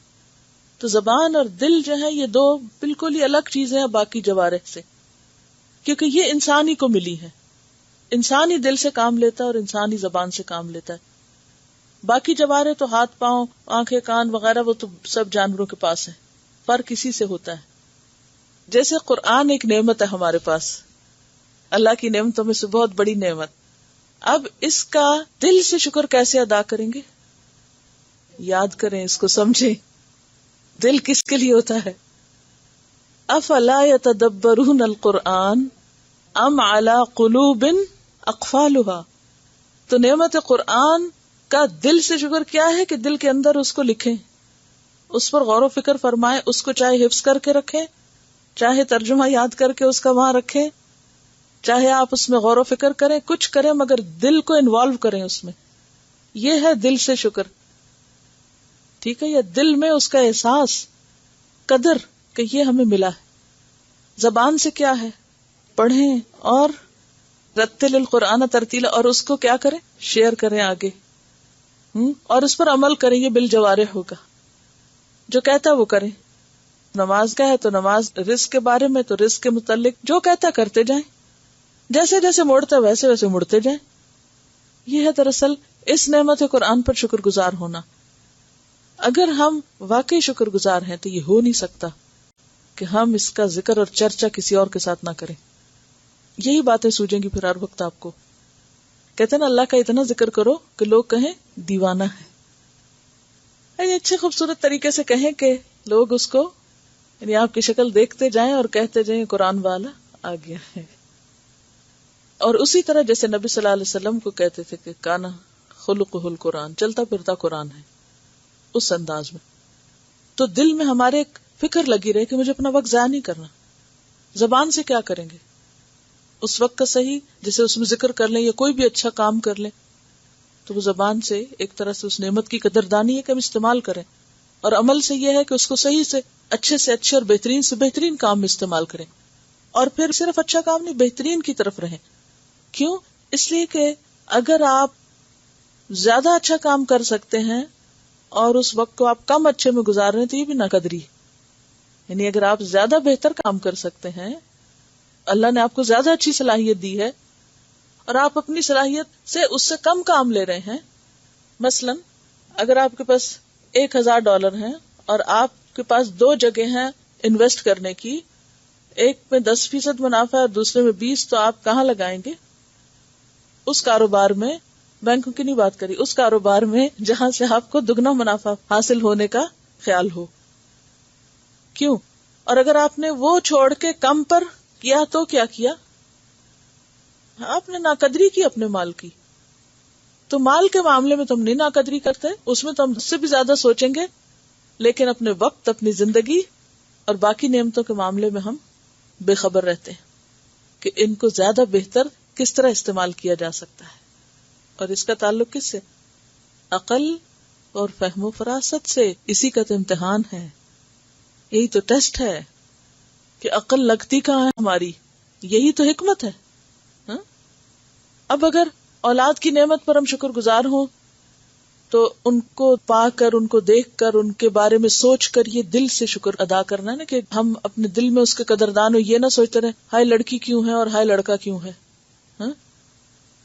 تو زبان اور دل جو ہے یہ دو بالکل ہی الگ چیزیں ہیں باقی جوارح سے، کیونکہ یہ انسان ہی کو ملی ہے. انسان ہی دل سے کام لیتا ہے اور انسان ہی زبان سے کام لیتا ہے. باقی جوارح تو ہاتھ، پاؤں، آنکھیں، کان وغیرہ وہ تو سب جانوروں کے پاس ہے. فرق اسی سے ہوتا ہے. جیسے قرآن ایک نعمت ہے ہمارے پاس، اللہ کی نعمتوں میں سے بہت بڑی نعمت. اب اس کا دل سے شکر کیسے ادا کریں گے؟ یاد کریں، اس کو سمجھیں. دل کس کے لیے ہوتا ہے؟ افلا یتدبرون القرآن ام علی قلوب اقفالها. تو نعمت قرآن کا دل سے شکر کیا ہے کہ دل کے اندر اس کو لکھیں، اس پر غور و فکر فرمائیں، اس کو چاہے حفظ کر کے رکھیں، چاہے ترجمہ یاد کر کے اس کا وہاں رکھیں، چاہے آپ اس میں غور و فکر کریں، کچھ کریں، مگر دل کو انوالو کریں اس میں. یہ ہے دل سے شکر. ٹھیک ہے، یا دل میں اس کا احساس، قدر کہ یہ ہمیں ملا ہے. زبان سے کیا ہے؟ پڑھیں اور رتل القرآن ترتیلا، اور اس کو کیا کریں؟ شیئر کریں آگے، اور اس پر عمل کریں. یہ بالجوارح ہوگا، جو کہتا ہے وہ کریں. نماز کا ہے تو نماز، رزق کے بارے میں تو رزق کے متعلق جو کہتا کرتے جائیں، جیسے جیسے موڑتا ہے ویسے ویسے مڑتے جائیں. یہ ہے دراصل اس نعمت قرآن پر شکر گزار ہونا. اگر ہم واقعی شکر گزار ہیں تو یہ ہو نہیں سکتا کہ ہم اس کا ذکر اور چرچا کسی اور کے ساتھ نہ کریں. یہی باتیں سوجیں گی پھر ہر وقت. آپ کو کہتے ہیں نا اللہ کا اتنا ذکر کرو کہ لوگ کہیں دیوانہ ہے. اچھے خوبصورت طریقے سے کہیں کہ لوگ اس کو، یعنی آپ کی شکل دیکھتے جائیں اور کہتے جائیں قرآن والا آ گیا ہے. اور اسی طرح جیسے نبی صلی اللہ علیہ وسلم کو کہتے تھے کہ کانا خلقہ القرآن، چلتا پھرتا قرآن ہے، اس انداز میں. تو دل میں ہمارے ایک فکر لگی رہے کہ مجھے اپنا وقت ضائع نہیں کرنا. زبان سے کیا کریں گے؟ اس وقت کا صحیح، جیسے اس میں ذکر کر لیں یا کوئی بھی اچھا کام کر لیں، تو وہ زبان سے ایک طرح سے اس نعمت کی قدردانی ہے کہ ہم استعمال کریں. اور عمل سے یہ ہے کہ اس کو صحیح سے اچھے اور بہترین سے بہترین کام میں استعمال کریں. اور پھر صرف اچھا کام نہیں، بہترین کی طرف رہیں. کیوں؟ اس لیے کہ اگر آپ زیادہ اچھا کام کر سکتے ہیں اور اس وقت کو آپ کم اچھے میں گزار رہے ہیں تو یہ بھی ناقدری. یعنی اگر آپ زیادہ بہتر کام کر سکتے ہیں، اللہ نے آپ کو زیادہ اچھی صلاحیت دی ہے، اور آپ اپنی صلاحیت سے اس سے کم کام لے رہے ہیں. مثلا اگر آپ کے پاس $1000 ہیں اور آپ کے پاس 2 جگہ ہیں انویسٹ کرنے کی، ایک میں 10% منافع اور دوسرے میں 20%، تو آپ کہاں لگائیں گے؟ اس کاروبار میں، بینکوں کی نہیں بات کری، اس کاروبار میں جہاں سے آپ کو دگنا منافع حاصل ہونے کا خیال ہو. کیوں؟ اور اگر آپ نے وہ چھوڑ کے کم پر کیا تو کیا کیا؟ آپ نے ناقدری کی اپنے مال کی. تو مال کے معاملے میں تو ہم نہیں ناقدری کرتے، اس میں تو ہم اس سے بھی زیادہ سوچیں گے، لیکن اپنے وقت، اپنی زندگی اور باقی نعمتوں کے معاملے میں ہم بے خبر رہتے ہیں کہ ان کو زیادہ بہتر کس طرح استعمال کیا جا سکتا ہے. اور اس کا تعلق کس سے؟ عقل اور فہم و فراست سے. اسی کا تو امتحان ہے، یہی تو ٹیسٹ ہے کہ عقل لگتی کہاں ہے ہماری. یہی تو حکمت ہے. اب اگر اولاد کی نعمت پر ہم شکر گزار ہوں تو ان کو پا کر، ان کو دیکھ کر، ان کے بارے میں سوچ کر یہ دل سے شکر ادا کرنا ہے نا، کہ ہم اپنے دل میں اس کے قدردان ہو. یہ نہ سوچتے رہے ہائے لڑکی کیوں ہے اور ہائے لڑکا کیوں ہے،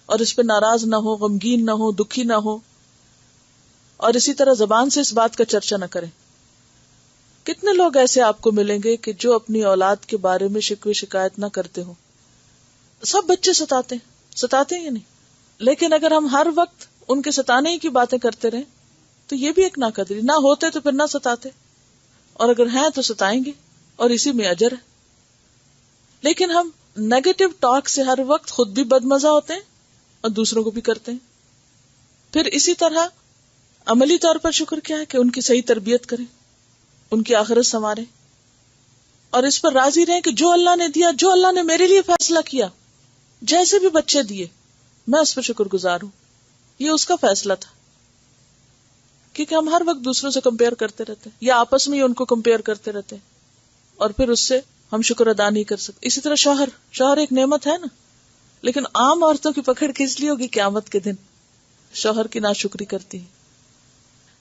اور اس پہ ناراض نہ ہو، غمگین نہ ہو، دکھی نہ ہو. اور اسی طرح زبان سے اس بات کا چرچا نہ کریں. کتنے لوگ ایسے آپ کو ملیں گے کہ جو اپنی اولاد کے بارے میں شکوے شکایت نہ کرتے ہوں. سب بچے ستاتے ہیں یا نہیں؟ لیکن اگر ہم ہر وقت ان کے ستانے ہی کی باتیں کرتے رہیں تو یہ بھی ایک ناقدری. نہ ہوتے تو پھر نہ ستاتے، اور اگر ہیں تو ستائیں گے، اور اسی میں اجر ہے. لیکن ہم نیگیٹو ٹاک سے ہر وقت خود بھی بدمزہ ہوتے ہیں اور دوسروں کو بھی کرتے ہیں. پھر اسی طرح عملی طور پر شکر کیا ہے کہ ان کی صحیح تربیت کریں، ان کی آخرت سنواریں، اور اس پر راضی رہیں کہ جو اللہ نے دیا، جو اللہ نے میرے لیے فیصلہ کیا، جیسے بھی بچے دیے میں اس پر شکر گزار ہوں، یہ اس کا فیصلہ تھا. کیونکہ ہم ہر وقت دوسروں سے کمپیئر کرتے رہتے ہیں یا آپس میں ہی ان کو کمپیئر کرتے رہتے ہیں، اور پھر اس سے ہم شکر ادا نہیں کر سکتے. اسی طرح شوہر ایک نعمت ہے نا، لیکن عام عورتوں کی پکڑ کس لیے ہوگی؟ قیامت کے دن شوہر کی ناشکری کرتی ہیں.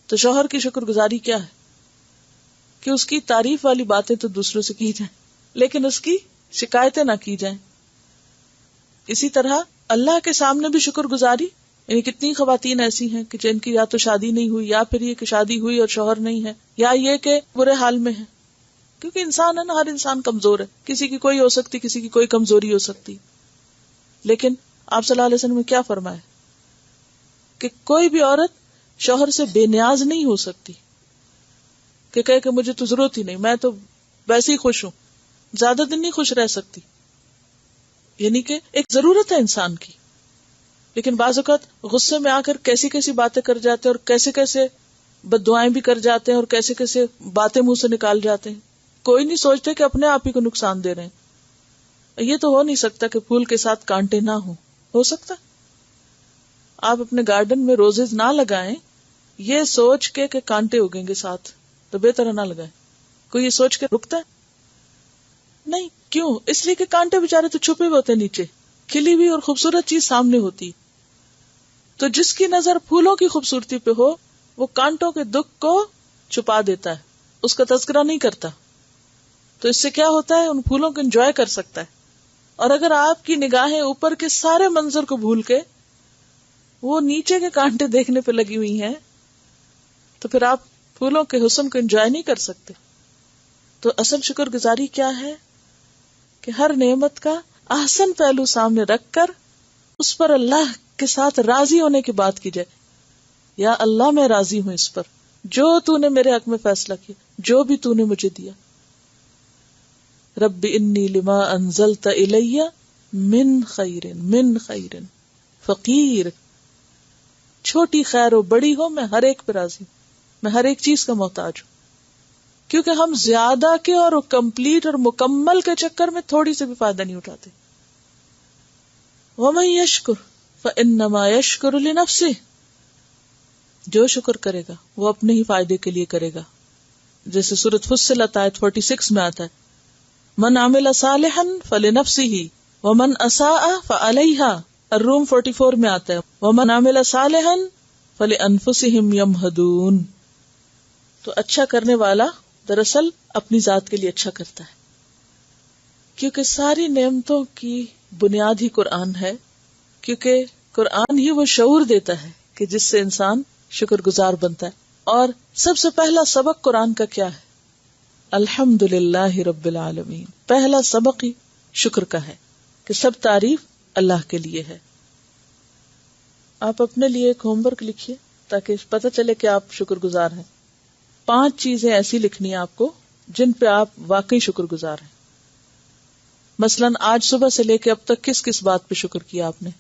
تو شوہر کی شکر گزاری کیا ہے؟ کہ اس کی تعریف والی باتیں تو دوسروں سے کی جائیں، لیکن اس کی شکایتیں نہ کی جائیں. اسی طرح اللہ کے سامنے بھی شکر گزاری، یعنی کتنی خواتین ایسی ہیں کہ جن کی یا تو شادی نہیں ہوئی، یا پھر یہ کہ شادی ہوئی اور شوہر نہیں ہے، یا یہ کہ برے حال میں ہے. کیونکہ انسان ہے نا، ہر انسان کمزور ہے، کسی کی کوئی ہو سکتی، کسی کی کوئی کمزوری ہو سکتی. لیکن آپ صلی اللہ علیہ وسلم نے کیا فرمایا کہ کوئی بھی عورت شوہر سے بے نیاز نہیں ہو سکتی کہ کہے کہ مجھے تو ضرورت ہی نہیں، میں تو ویسے ہی خوش ہوں. زیادہ دن نہیں خوش رہ سکتی. یعنی کہ ایک ضرورت ہے انسان کی، لیکن بعض اوقات غصے میں آ کر کیسی کیسی باتیں کر جاتے ہیں اور کیسے کیسے بددعائیں بھی کر جاتے ہیں اور کیسے کیسے باتیں منہ سے نکال جاتے ہیں. کوئی نہیں سوچتے کہ اپنے آپ ہی کو نقصان دے رہے ہیں. یہ تو ہو نہیں سکتا کہ پھول کے ساتھ کانٹے نہ ہو سکتا؟ آپ اپنے گارڈن میں روزز نہ لگائیں یہ سوچ کے کہ کانٹے اگیں گے ساتھ، تو بہتر نہ لگائیں. کوئی یہ سوچ کے رکتا ہے؟ نہیں. کیوں؟ اس لیے کہ کانٹے بےچارے تو چھپے ہوئے ہوتے نیچے، کھلی ہوئی اور خوبصورت چیز سامنے ہوتی. تو جس کی نظر پھولوں کی خوبصورتی پہ ہو وہ کانٹوں کے دکھ کو چھپا دیتا ہے، اس کا تذکرہ نہیں کرتا. تو اس سے کیا ہوتا ہے؟ ان پھولوں کو انجوائے کر سکتا ہے. اور اگر آپ کی نگاہیں اوپر کے سارے منظر کو بھول کے وہ نیچے کے کانٹے دیکھنے پہ لگی ہوئی ہیں تو پھر آپ پھولوں کے حسن کو انجوائے نہیں کر سکتے. تو اصل شکر گزاری کیا ہے کہ ہر نعمت کا احسن پہلو سامنے رکھ کر اس پر اللہ کے ساتھ راضی ہونے کی بات کی جائے. یا اللہ میں راضی ہوں اس پر جو تو نے میرے حق میں فیصلہ کیا، جو بھی تو نے مجھے دیا. رب انی لما انزلت الی من خیر فقیر. چھوٹی خیر ہو بڑی ہو میں ہر ایک پہ راضی ہوں، میں ہر ایک چیز کا محتاج ہوں. کیونکہ ہم زیادہ کے اور کمپلیٹ اور مکمل کے چکر میں تھوڑی سے بھی فائدہ نہیں اٹھاتے. وَمَن يَشْكُرْ فَإِنَّمَا يَشْكُرُ لِنَفْسِهِ. جو شکر کرے گا وہ اپنے ہی فائدے کے لیے کرے گا. جیسے سورۃ فصلت آیت 46 میں آتا ہے من عمل صالحا فلنفسه ومن اساء فعليها. الروم 44 میں آتا ہے ومن عمل صالحا فلانفسهم يمهدون. تو اچھا کرنے والا دراصل اپنی ذات کے لیے اچھا کرتا ہے، کیونکہ ساری نعمتوں کی بنیاد ہی قرآن ہے. کیونکہ قرآن ہی وہ شعور دیتا ہے کہ جس سے انسان شکر گزار بنتا ہے. اور سب سے پہلا سبق قرآن کا کیا ہے؟ الحمدللہ رب العالمین. پہلا سبق ہی شکر کا ہے کہ سب تعریف اللہ کے لیے ہے. آپ اپنے لیے ایک ہوم ورک لکھیے تاکہ پتہ چلے کہ آپ شکر گزار ہیں. 5 چیزیں ایسی لکھنی ہیں آپ کو جن پہ آپ واقعی شکر گزار ہیں. مثلاً آج صبح سے لے کے اب تک کس کس بات پہ شکر کیا آپ نے،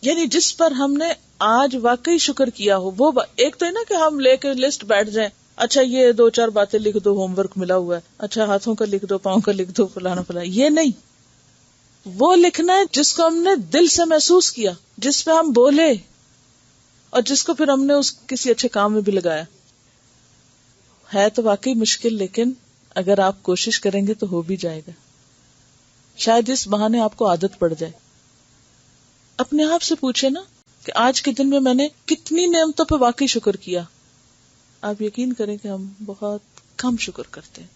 یعنی جس پر ہم نے آج واقعی شکر کیا ہو. وہ ایک تو ہے نا کہ ہم لے کے لسٹ بیٹھ جائیں، اچھا یہ 2-4 باتیں لکھ دو، ہوم ورک ملا ہوا ہے، اچھا ہاتھوں کا لکھ دو، پاؤں کا لکھ دو، فلانا فلانا. یہ نہیں، وہ لکھنا ہے جس کو ہم نے دل سے محسوس کیا، جس پہ ہم بولے اور جس کو پھر ہم نے اس کسی اچھے کام میں بھی لگایا. ہے تو واقعی مشکل، لیکن اگر آپ کوشش کریں گے تو ہو بھی جائے گا. شاید اس بہانے آپ کو عادت پڑ جائے. اپنے آپ سے پوچھے نا کہ آج کے دن میں نے کتنی نعمتوں پہ واقعی شکر کیا. آپ یقین کریں کہ ہم بہت کم شکر کرتے ہیں.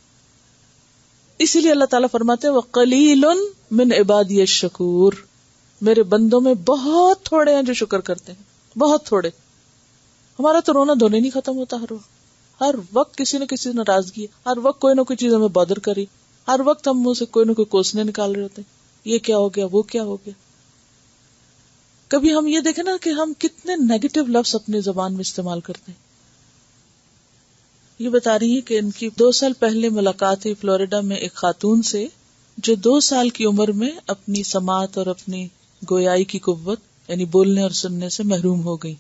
اسی لیے اللہ تعالیٰ فرماتے ہیں وَقَلِيلٌ مِّنْ عِبَادِيَ الشَّكُورُ. میرے بندوں میں بہت تھوڑے ہیں جو شکر کرتے ہیں، بہت تھوڑے. ہمارا تو رونا دھونے نہیں ختم ہوتا. ہر وقت کسی نہ کسی ناراضگی، ہر وقت کوئی نہ کوئی چیز ہمیں بادر کری، ہر وقت ہم منہ سے کوئی نہ کوئی کوسنے نکال رہے ہوتے ہیں. یہ کیا ہو گیا، وہ کیا ہو گیا. کبھی ہم یہ دیکھیں نا کہ ہم کتنے نیگیٹو لفظ اپنی زبان میں استعمال کرتے ہیں. یہ بتا رہی ہے کہ ان کی 2 سال پہلے ملاقات ہوئی فلوریڈا میں ایک خاتون سے جو 2 سال کی عمر میں اپنی سماعت اور اپنی گویائی کی قوت یعنی بولنے اور سننے سے محروم ہو گئی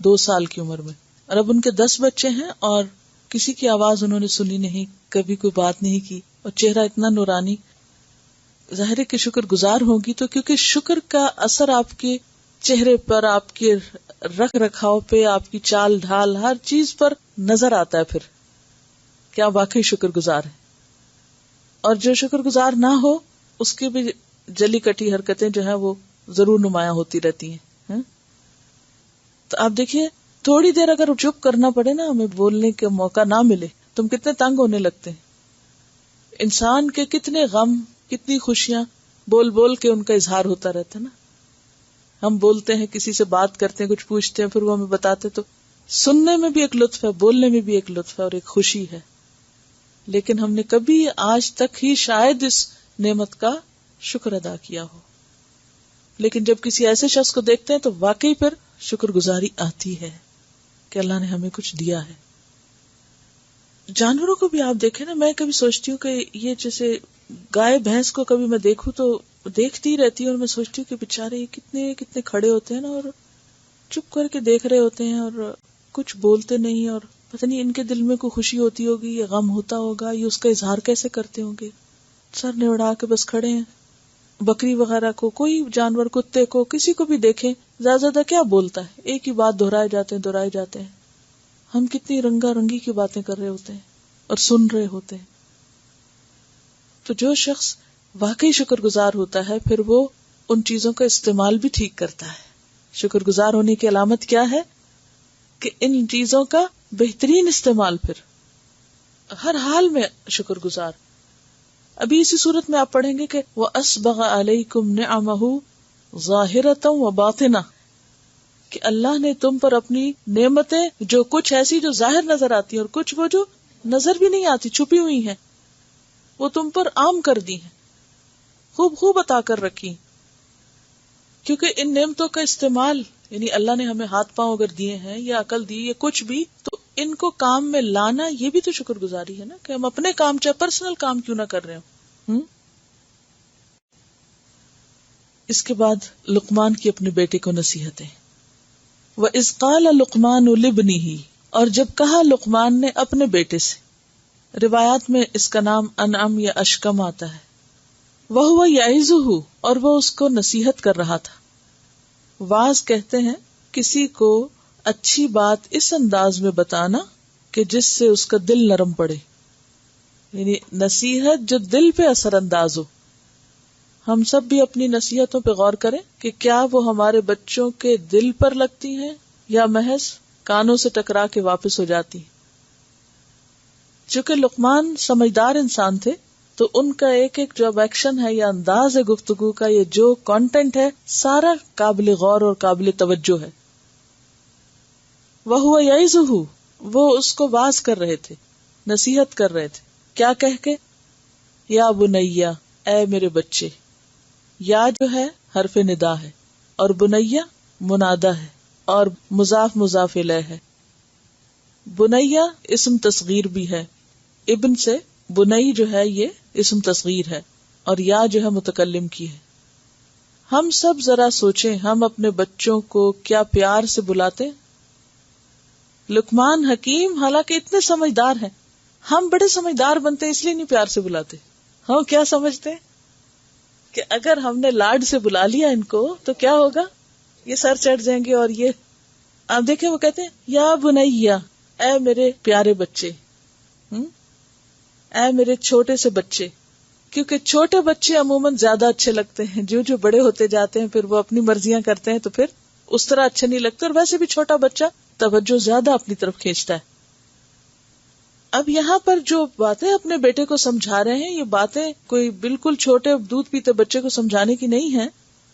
2 سال کی عمر میں. اور اب ان کے 10 بچے ہیں اور کسی کی آواز انہوں نے سنی نہیں، کبھی کوئی بات نہیں کی، اور چہرہ اتنا نورانی. ظاہر ہے کہ شکر گزار ہوگی تو کیونکہ شکر کا اثر آپ کے چہرے پر، آپ کے رکھ رکھاؤ پہ، آپ کی چال ڈھال، ہر چیز پر نظر آتا ہے پھر کیا واقعی شکر گزار ہے. اور جو شکر گزار نہ ہو اس کی بھی جلی کٹی حرکتیں جو ہیں وہ ضرور نمایاں ہوتی رہتی ہیں. تو آپ دیکھیے تھوڑی دیر اگر چپ کرنا پڑے نا، ہمیں بولنے کا موقع نہ ملے، تم کتنے تنگ ہونے لگتے ہیں. انسان کے کتنے غم، کتنی خوشیاں بول بول کے ان کا اظہار ہوتا رہتا ہے نا. ہم بولتے ہیں، کسی سے بات کرتے ہیں، کچھ پوچھتے ہیں، پھر وہ ہمیں بتاتے، تو سننے میں بھی ایک لطف ہے، بولنے میں بھی ایک لطف ہے اور ایک خوشی ہے. لیکن ہم نے کبھی آج تک ہی شاید اس نعمت کا شکر ادا کیا ہو. لیکن جب کسی ایسے شخص کو دیکھتے ہیں تو واقعی پھر شکر گزاری آتی ہے کہ اللہ نے ہمیں کچھ دیا ہے. جانوروں کو بھی آپ دیکھیں نا، میں کبھی سوچتی ہوں کہ یہ جیسے گائے بھینس کو کبھی میں دیکھوں تو دیکھتی رہتی ہوں اور میں سوچتی ہوں کہ بیچارے یہ کتنے کتنے کھڑے ہوتے ہیں نا اور چپ کر کے دیکھ رہے ہوتے ہیں اور کچھ بولتے نہیں، اور پتہ نہیں ان کے دل میں کوئی خوشی ہوتی ہوگی یا غم ہوتا ہوگا، یہ اس کا اظہار کیسے کرتے ہوں گے. سر نے اڑا کے بس کھڑے ہیں. بکری وغیرہ کو، کوئی جانور، کتے کو، کسی کو بھی دیکھیں زیادہ زیادہ کیا بولتا ہے، ایک ہی بات دہرائے جاتے ہیں. ہم کتنی رنگا رنگی کی باتیں کر رہے ہوتے ہیں اور سن رہے ہوتے ہیں. تو جو شخص واقعی شکر گزار ہوتا ہے پھر وہ ان چیزوں کا استعمال بھی ٹھیک کرتا ہے. شکر گزار ہونے کی علامت کیا ہے کہ ان چیزوں کا بہترین استعمال، پھر ہر حال میں شکر گزار. ابھی اسی صورت میں آپ پڑھیں گے کہ وَأَسْبَغَ عَلَيْكُمْ نِعَمَهُ ظَاهِرَةً وَبَاطِنَةً، کہ اللہ نے تم پر اپنی نعمتیں جو کچھ ایسی جو ظاہر نظر آتی ہیں اور کچھ وہ جو نظر بھی نہیں آتی، چھپی ہوئی ہیں، وہ تم پر عام کر دی ہیں، خوب خوب عطا کر رکھی. کیونکہ ان نعمتوں کا استعمال، یعنی اللہ نے ہمیں ہاتھ پاؤں اگر دیے ہیں یا عقل دی یا کچھ بھی، تو ان کو کام میں لانا یہ بھی تو شکر گزاری ہے نا، کہ ہم اپنے کام چاہے پرسنل کام کیوں نہ کر رہے ہوں. اس کے بعد لقمان کی اپنے بیٹے کو نصیحتیں. وَإِذْ قَالَ لُقْمَانُ لِابْنِهِ، اور جب کہا لقمان نے اپنے بیٹے سے. روایات میں اس کا نام انعم یا اشکم آتا ہے. وَهُوَ يَعِظُهُ، اور وہ اس کو نصیحت کر رہا تھا. واعظ کہتے ہیں کسی کو اچھی بات اس انداز میں بتانا کہ جس سے اس کا دل نرم پڑے، یعنی نصیحت جو دل پہ اثر انداز ہو. ہم سب بھی اپنی نصیحتوں پہ غور کریں کہ کیا وہ ہمارے بچوں کے دل پر لگتی ہیں یا محض کانوں سے ٹکرا کے واپس ہو جاتی. چونکہ لقمان سمجھدار انسان تھے تو ان کا ایک ایک جو ایکشن ہے یا انداز ہے گفتگو کا، یہ جو کانٹینٹ ہے سارا قابل غور اور قابل توجہ ہے. وَهُوَ يَعِظُهُ، وہ اس کو واعظ کر رہے تھے، نصیحت کر رہے تھے. کیا کہہ کے؟ یا بنیا، اے میرے بچے. یا جو ہے حرف ندا ہے اور بنیا منادا ہے اور مضاف مضاف الیہ ہے. بنیا اسم تصغیر بھی ہے، ابن سے بنئی جو ہے یہ اسم تصغیر ہے، اور یا جو ہے متکلم کی ہے. ہم سب ذرا سوچیں، ہم اپنے بچوں کو کیا پیار سے بلاتے؟ لقمان حکیم حالانکہ اتنے سمجھدار ہیں، ہم بڑے سمجھدار بنتے ہیں اس لیے نہیں پیار سے بلاتے. ہم کیا سمجھتے ہیں کہ اگر ہم نے لاڈ سے بلا لیا ان کو تو کیا ہوگا، یہ سر چڑھ جائیں گے. اور یہ آپ دیکھیں وہ کہتے ہیں یا بنیا، اے میرے پیارے بچے، اے میرے چھوٹے سے بچے. کیونکہ چھوٹے بچے عموماً زیادہ اچھے لگتے ہیں، جو بڑے ہوتے جاتے ہیں پھر وہ اپنی مرضیاں کرتے ہیں تو پھر اس طرح اچھے نہیں لگتے. اور ویسے بھی چھوٹا بچہ توجہ زیادہ اپنی طرف کھینچتا ہے. اب یہاں پر جو باتیں اپنے بیٹے کو سمجھا رہے ہیں، یہ باتیں کوئی بالکل چھوٹے دودھ پیتے بچے کو سمجھانے کی نہیں ہے.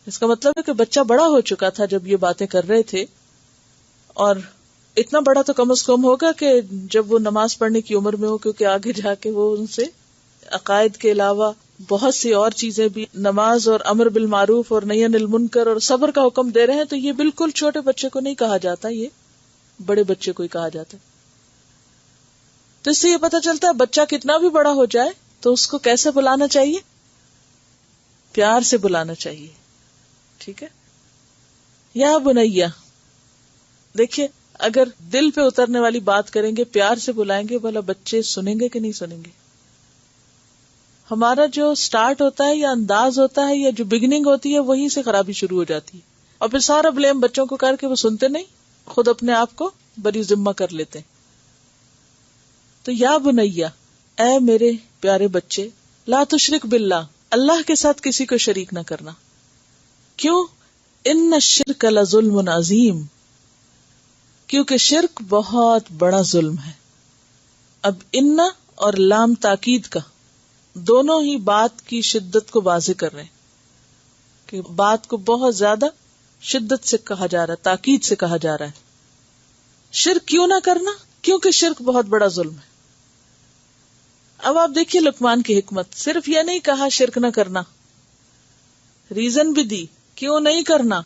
اس کا مطلب ہے کہ بچہ بڑا ہو چکا تھا جب یہ باتیں کر رہے تھے، اور اتنا بڑا تو کم از کم ہوگا کہ جب وہ نماز پڑھنے کی عمر میں ہو، کیونکہ آگے جا کے وہ ان سے عقائد کے علاوہ بہت سی اور چیزیں بھی، نماز اور امر بالمعروف اور نہی عن المنکر اور صبر کا حکم دے رہے ہیں. تو یہ بالکل چھوٹے بچے کو نہیں کہا جاتا، یہ بڑے بچے کو ہی کہا جاتا ہے. تو اس سے یہ پتہ چلتا ہے بچہ کتنا بھی بڑا ہو جائے تو اس کو کیسے بلانا چاہیے؟ پیار سے بلانا چاہیے. ٹھیک ہے. یا بنیا، دیکھیے اگر دل پہ اترنے والی بات کریں گے، پیار سے بلائیں گے، بھلا بچے سنیں گے کہ نہیں سنیں گے؟ ہمارا جو سٹارٹ ہوتا ہے یا انداز ہوتا ہے یا جو بگننگ ہوتی ہے وہیں سے خرابی شروع ہو جاتی ہے، اور پھر سارا بلیم بچوں کو کر کے وہ سنتے نہیں، خود اپنے آپ کو بری ذمہ کر لیتے ہیں. تو یا بنیا، اے میرے پیارے بچے، لا تشرک باللہ، اللہ کے ساتھ کسی کو شریک نہ کرنا. کیوں؟ ان الشرک لظلم عظیم، کیونکہ شرک بہت بڑا ظلم ہے. اب ان اور لام تاکید کا دونوں ہی بات کی شدت کو واضح کر رہے ہیں کہ بات کو بہت زیادہ شدت سے کہا جا رہا ہے، تاکید سے کہا جا رہا ہے. شرک کیوں نہ کرنا؟ کیونکہ شرک بہت بڑا ظلم ہے. اب آپ دیکھیے لقمان کی حکمت، صرف یہ نہیں کہا شرک نہ کرنا، ریزن بھی دی کیوں نہیں کرنا؟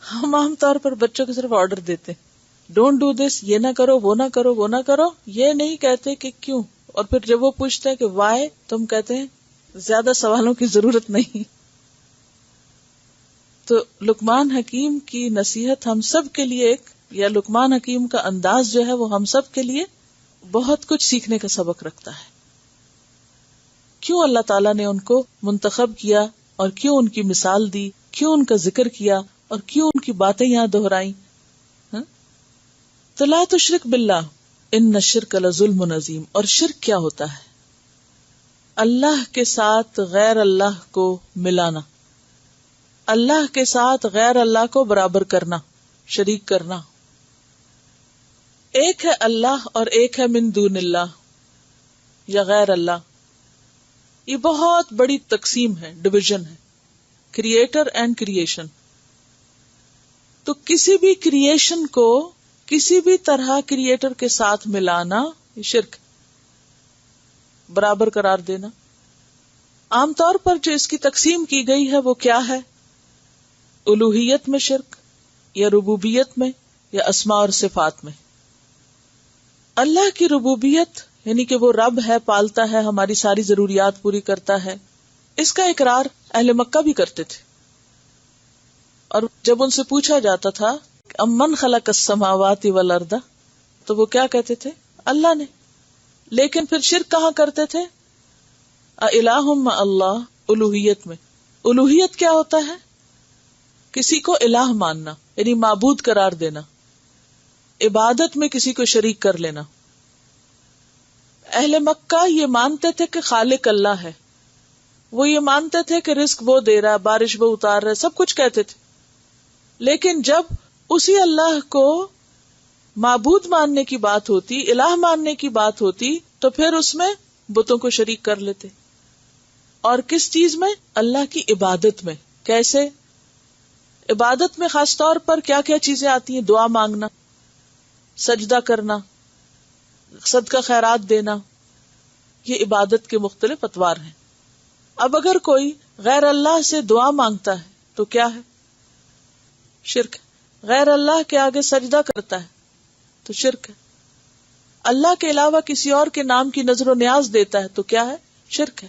ہم عام طور پر بچوں کو صرف آرڈر دیتے، ڈونٹ ڈو دس، یہ نہ کرو، وہ نہ کرو، وہ نہ کرو، یہ نہیں کہتے کہ کیوں. اور پھر جب وہ پوچھتے ہیں کہ وائی، تم کہتے ہیں زیادہ سوالوں کی ضرورت نہیں. تو لقمان حکیم کی نصیحت ہم سب کے لیے یا لقمان حکیم کا انداز جو ہے وہ ہم سب کے لیے بہت کچھ سیکھنے کا سبق رکھتا ہے. کیوں اللہ تعالیٰ نے ان کو منتخب کیا اور کیوں ان کی مثال دی، کیوں ان کا ذکر کیا اور کیوں ان کی باتیں یہاں دہرائیں. تو لا تشرک باللہ ان الشرک لظلم عظیم. اور شرک کیا ہوتا ہے؟ اللہ کے ساتھ غیر اللہ کو ملانا، اللہ کے ساتھ غیر اللہ کو برابر کرنا، شریک کرنا. ایک ہے اللہ اور ایک ہے من دون اللہ یا غیر اللہ. یہ بہت بڑی تقسیم ہے، ڈویژن ہے، کریٹر اینڈ کریشن. تو کسی بھی کریشن کو کسی بھی طرح کریٹر کے ساتھ ملانا یہ شرک، برابر قرار دینا. عام طور پر جو اس کی تقسیم کی گئی ہے وہ کیا ہے؟ الوہیت میں شرک، یا ربوبیت میں، یا اسماء اور صفات میں. اللہ کی ربوبیت یعنی کہ وہ رب ہے، پالتا ہے، ہماری ساری ضروریات پوری کرتا ہے، اس کا اقرار اہل مکہ بھی کرتے تھے. اور جب ان سے پوچھا جاتا تھا امن خلق السماوات والارض، تو وہ کیا کہتے تھے؟ اللہ نے. لیکن پھر شرک کہاں کرتے تھے؟ الہ مع اللہ، الوہیت میں. الوہیت کیا ہوتا ہے؟ کسی کو الہ ماننا، یعنی معبود قرار دینا، عبادت میں کسی کو شریک کر لینا. اہل مکہ یہ مانتے تھے کہ خالق اللہ ہے، وہ یہ مانتے تھے کہ رزق وہ دے رہا ہے، بارش وہ اتار رہا ہے، سب کچھ کہتے تھے. لیکن جب اسی اللہ کو معبود ماننے کی بات ہوتی، الہ ماننے کی بات ہوتی، تو پھر اس میں بتوں کو شریک کر لیتے. اور کس چیز میں؟ اللہ کی عبادت میں. کیسے؟ عبادت میں خاص طور پر کیا کیا چیزیں آتی ہیں؟ دعا مانگنا، سجدہ کرنا، صدقہ خیرات دینا، یہ عبادت کے مختلف اطوار ہیں. اب اگر کوئی غیر اللہ سے دعا مانگتا ہے تو کیا ہے؟ شرک. غیر اللہ کے آگے سجدہ کرتا ہے تو شرک ہے. اللہ کے علاوہ کسی اور کے نام کی نظر و نیاز دیتا ہے تو کیا ہے؟ شرک ہے.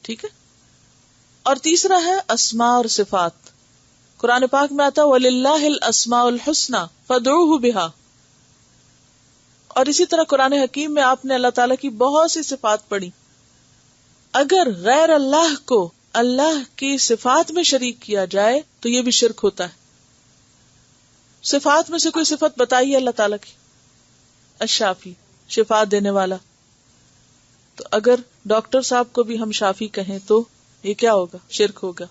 ٹھیک ہے. اور تیسرا ہے اسماء اور صفات. قرآن پاک میں آتا وَلِلَّهِ الْأَسْمَاءُ الْحُسْنَى فَادْعُوهُ بِهَا. اور اسی طرح قرآن حکیم میں آپ نے اللہ تعالیٰ کی بہت سی صفات پڑھی. اگر غیر اللہ کو اللہ کی صفات میں شریک کیا جائے تو یہ بھی شرک ہوتا ہے. صفات میں سے کوئی صفت بتائیے اللہ تعالیٰ کی. الشافی، شفا دینے والا. تو اگر ڈاکٹر صاحب کو بھی ہم شافی کہیں تو یہ کیا ہوگا؟ شرک ہوگا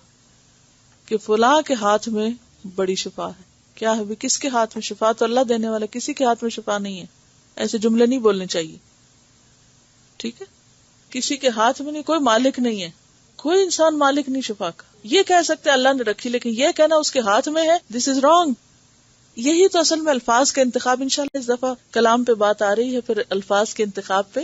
کہ فلاں کے ہاتھ میں بڑی شفا ہے. کیا ہے؟ کس کے ہاتھ میں شفا؟ تو اللہ دینے والا، کسی کے ہاتھ میں شفا نہیں ہے. ایسے جملے نہیں بولنے چاہیے. ٹھیک ہے. کسی کے ہاتھ میں نہیں، کوئی مالک نہیں ہے، کوئی انسان مالک نہیں شفا کا. یہ کہہ سکتے اللہ نے رکھی، لیکن یہ کہنا اس کے ہاتھ میں ہے، دس از رانگ. یہی تو اصل میں الفاظ کا انتخاب. انشاءاللہ اس دفعہ کلام پہ بات آ رہی ہے پھر الفاظ کے انتخاب پہ،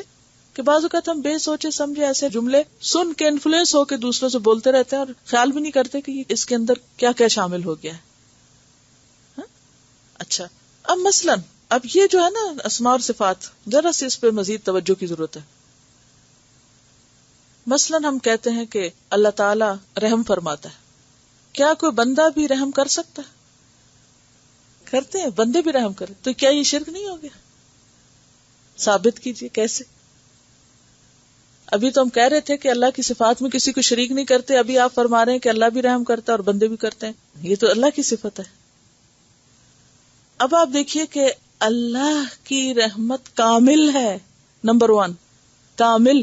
کہ بعض اوقات ہم بے سوچے سمجھے ایسے جملے سن کے انفلوئنس ہو کے دوسروں سے بولتے رہتے ہیں اور خیال بھی نہیں کرتے کہ اس کے اندر کیا کیا شامل ہو گیا ہے. اچھا، اب مثلاً اب یہ جو ہے نا اسماء اور صفات، ذرا سے اس پہ مزید توجہ کی ضرورت ہے. مثلاً ہم کہتے ہیں کہ اللہ تعالی رحم فرماتا ہے. کیا کوئی بندہ بھی رحم کر سکتا ہے؟ کرتے ہیں، بندے بھی رحم کریں. تو کیا یہ شرک نہیں ہو گیا؟ ثابت کیجئے کیسے. ابھی تو ہم کہہ رہے تھے کہ اللہ کی صفات میں کسی کو شریک نہیں کرتے، ابھی آپ فرما رہے ہیں کہ اللہ بھی رحم کرتا ہے اور بندے بھی کرتے ہیں. یہ تو اللہ کی صفت ہے. اب آپ دیکھیے کہ اللہ کی رحمت کامل ہے، نمبر 1 کامل،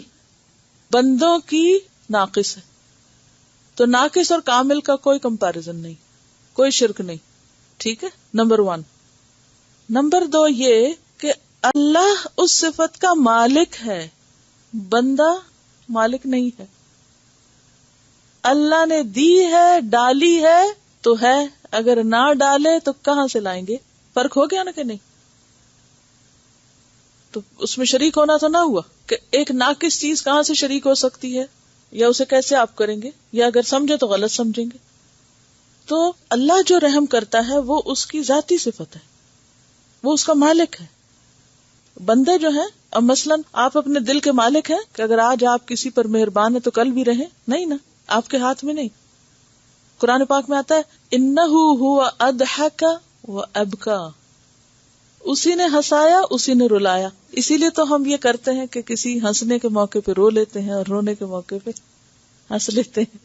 بندوں کی ناقص ہے. تو ناقص اور کامل کا کوئی کمپیریزن نہیں، کوئی شرک نہیں. ٹھیک ہے، نمبر 1. نمبر 2 یہ کہ اللہ اس صفت کا مالک ہے، بندہ مالک نہیں ہے. اللہ نے دی ہے، ڈالی ہے تو ہے، اگر نہ ڈالے تو کہاں سے لائیں گے؟ فرق ہو گیا نا کہ نہیں؟ تو اس میں شریک ہونا تو نہ ہوا کہ ایک ناقص چیز کہاں سے شریک ہو سکتی ہے؟ یا اسے کیسے آپ کریں گے، یا اگر سمجھے تو غلط سمجھیں گے. تو اللہ جو رحم کرتا ہے وہ اس کی ذاتی صفت ہے، وہ اس کا مالک ہے. بندے جو ہیں، اب مثلاً آپ اپنے دل کے مالک ہیں کہ اگر آج آپ کسی پر مہربان ہیں تو کل بھی رہیں؟ نہیں نا، آپ کے ہاتھ میں نہیں. قرآن پاک میں آتا ہے انہو ہوا اضحک و ابکا، اسی نے ہنسایا اسی نے رلایا. اسی لیے تو ہم یہ کرتے ہیں کہ کسی ہنسنے کے موقع پہ رو لیتے ہیں اور رونے کے موقع پہ ہنس لیتے ہیں.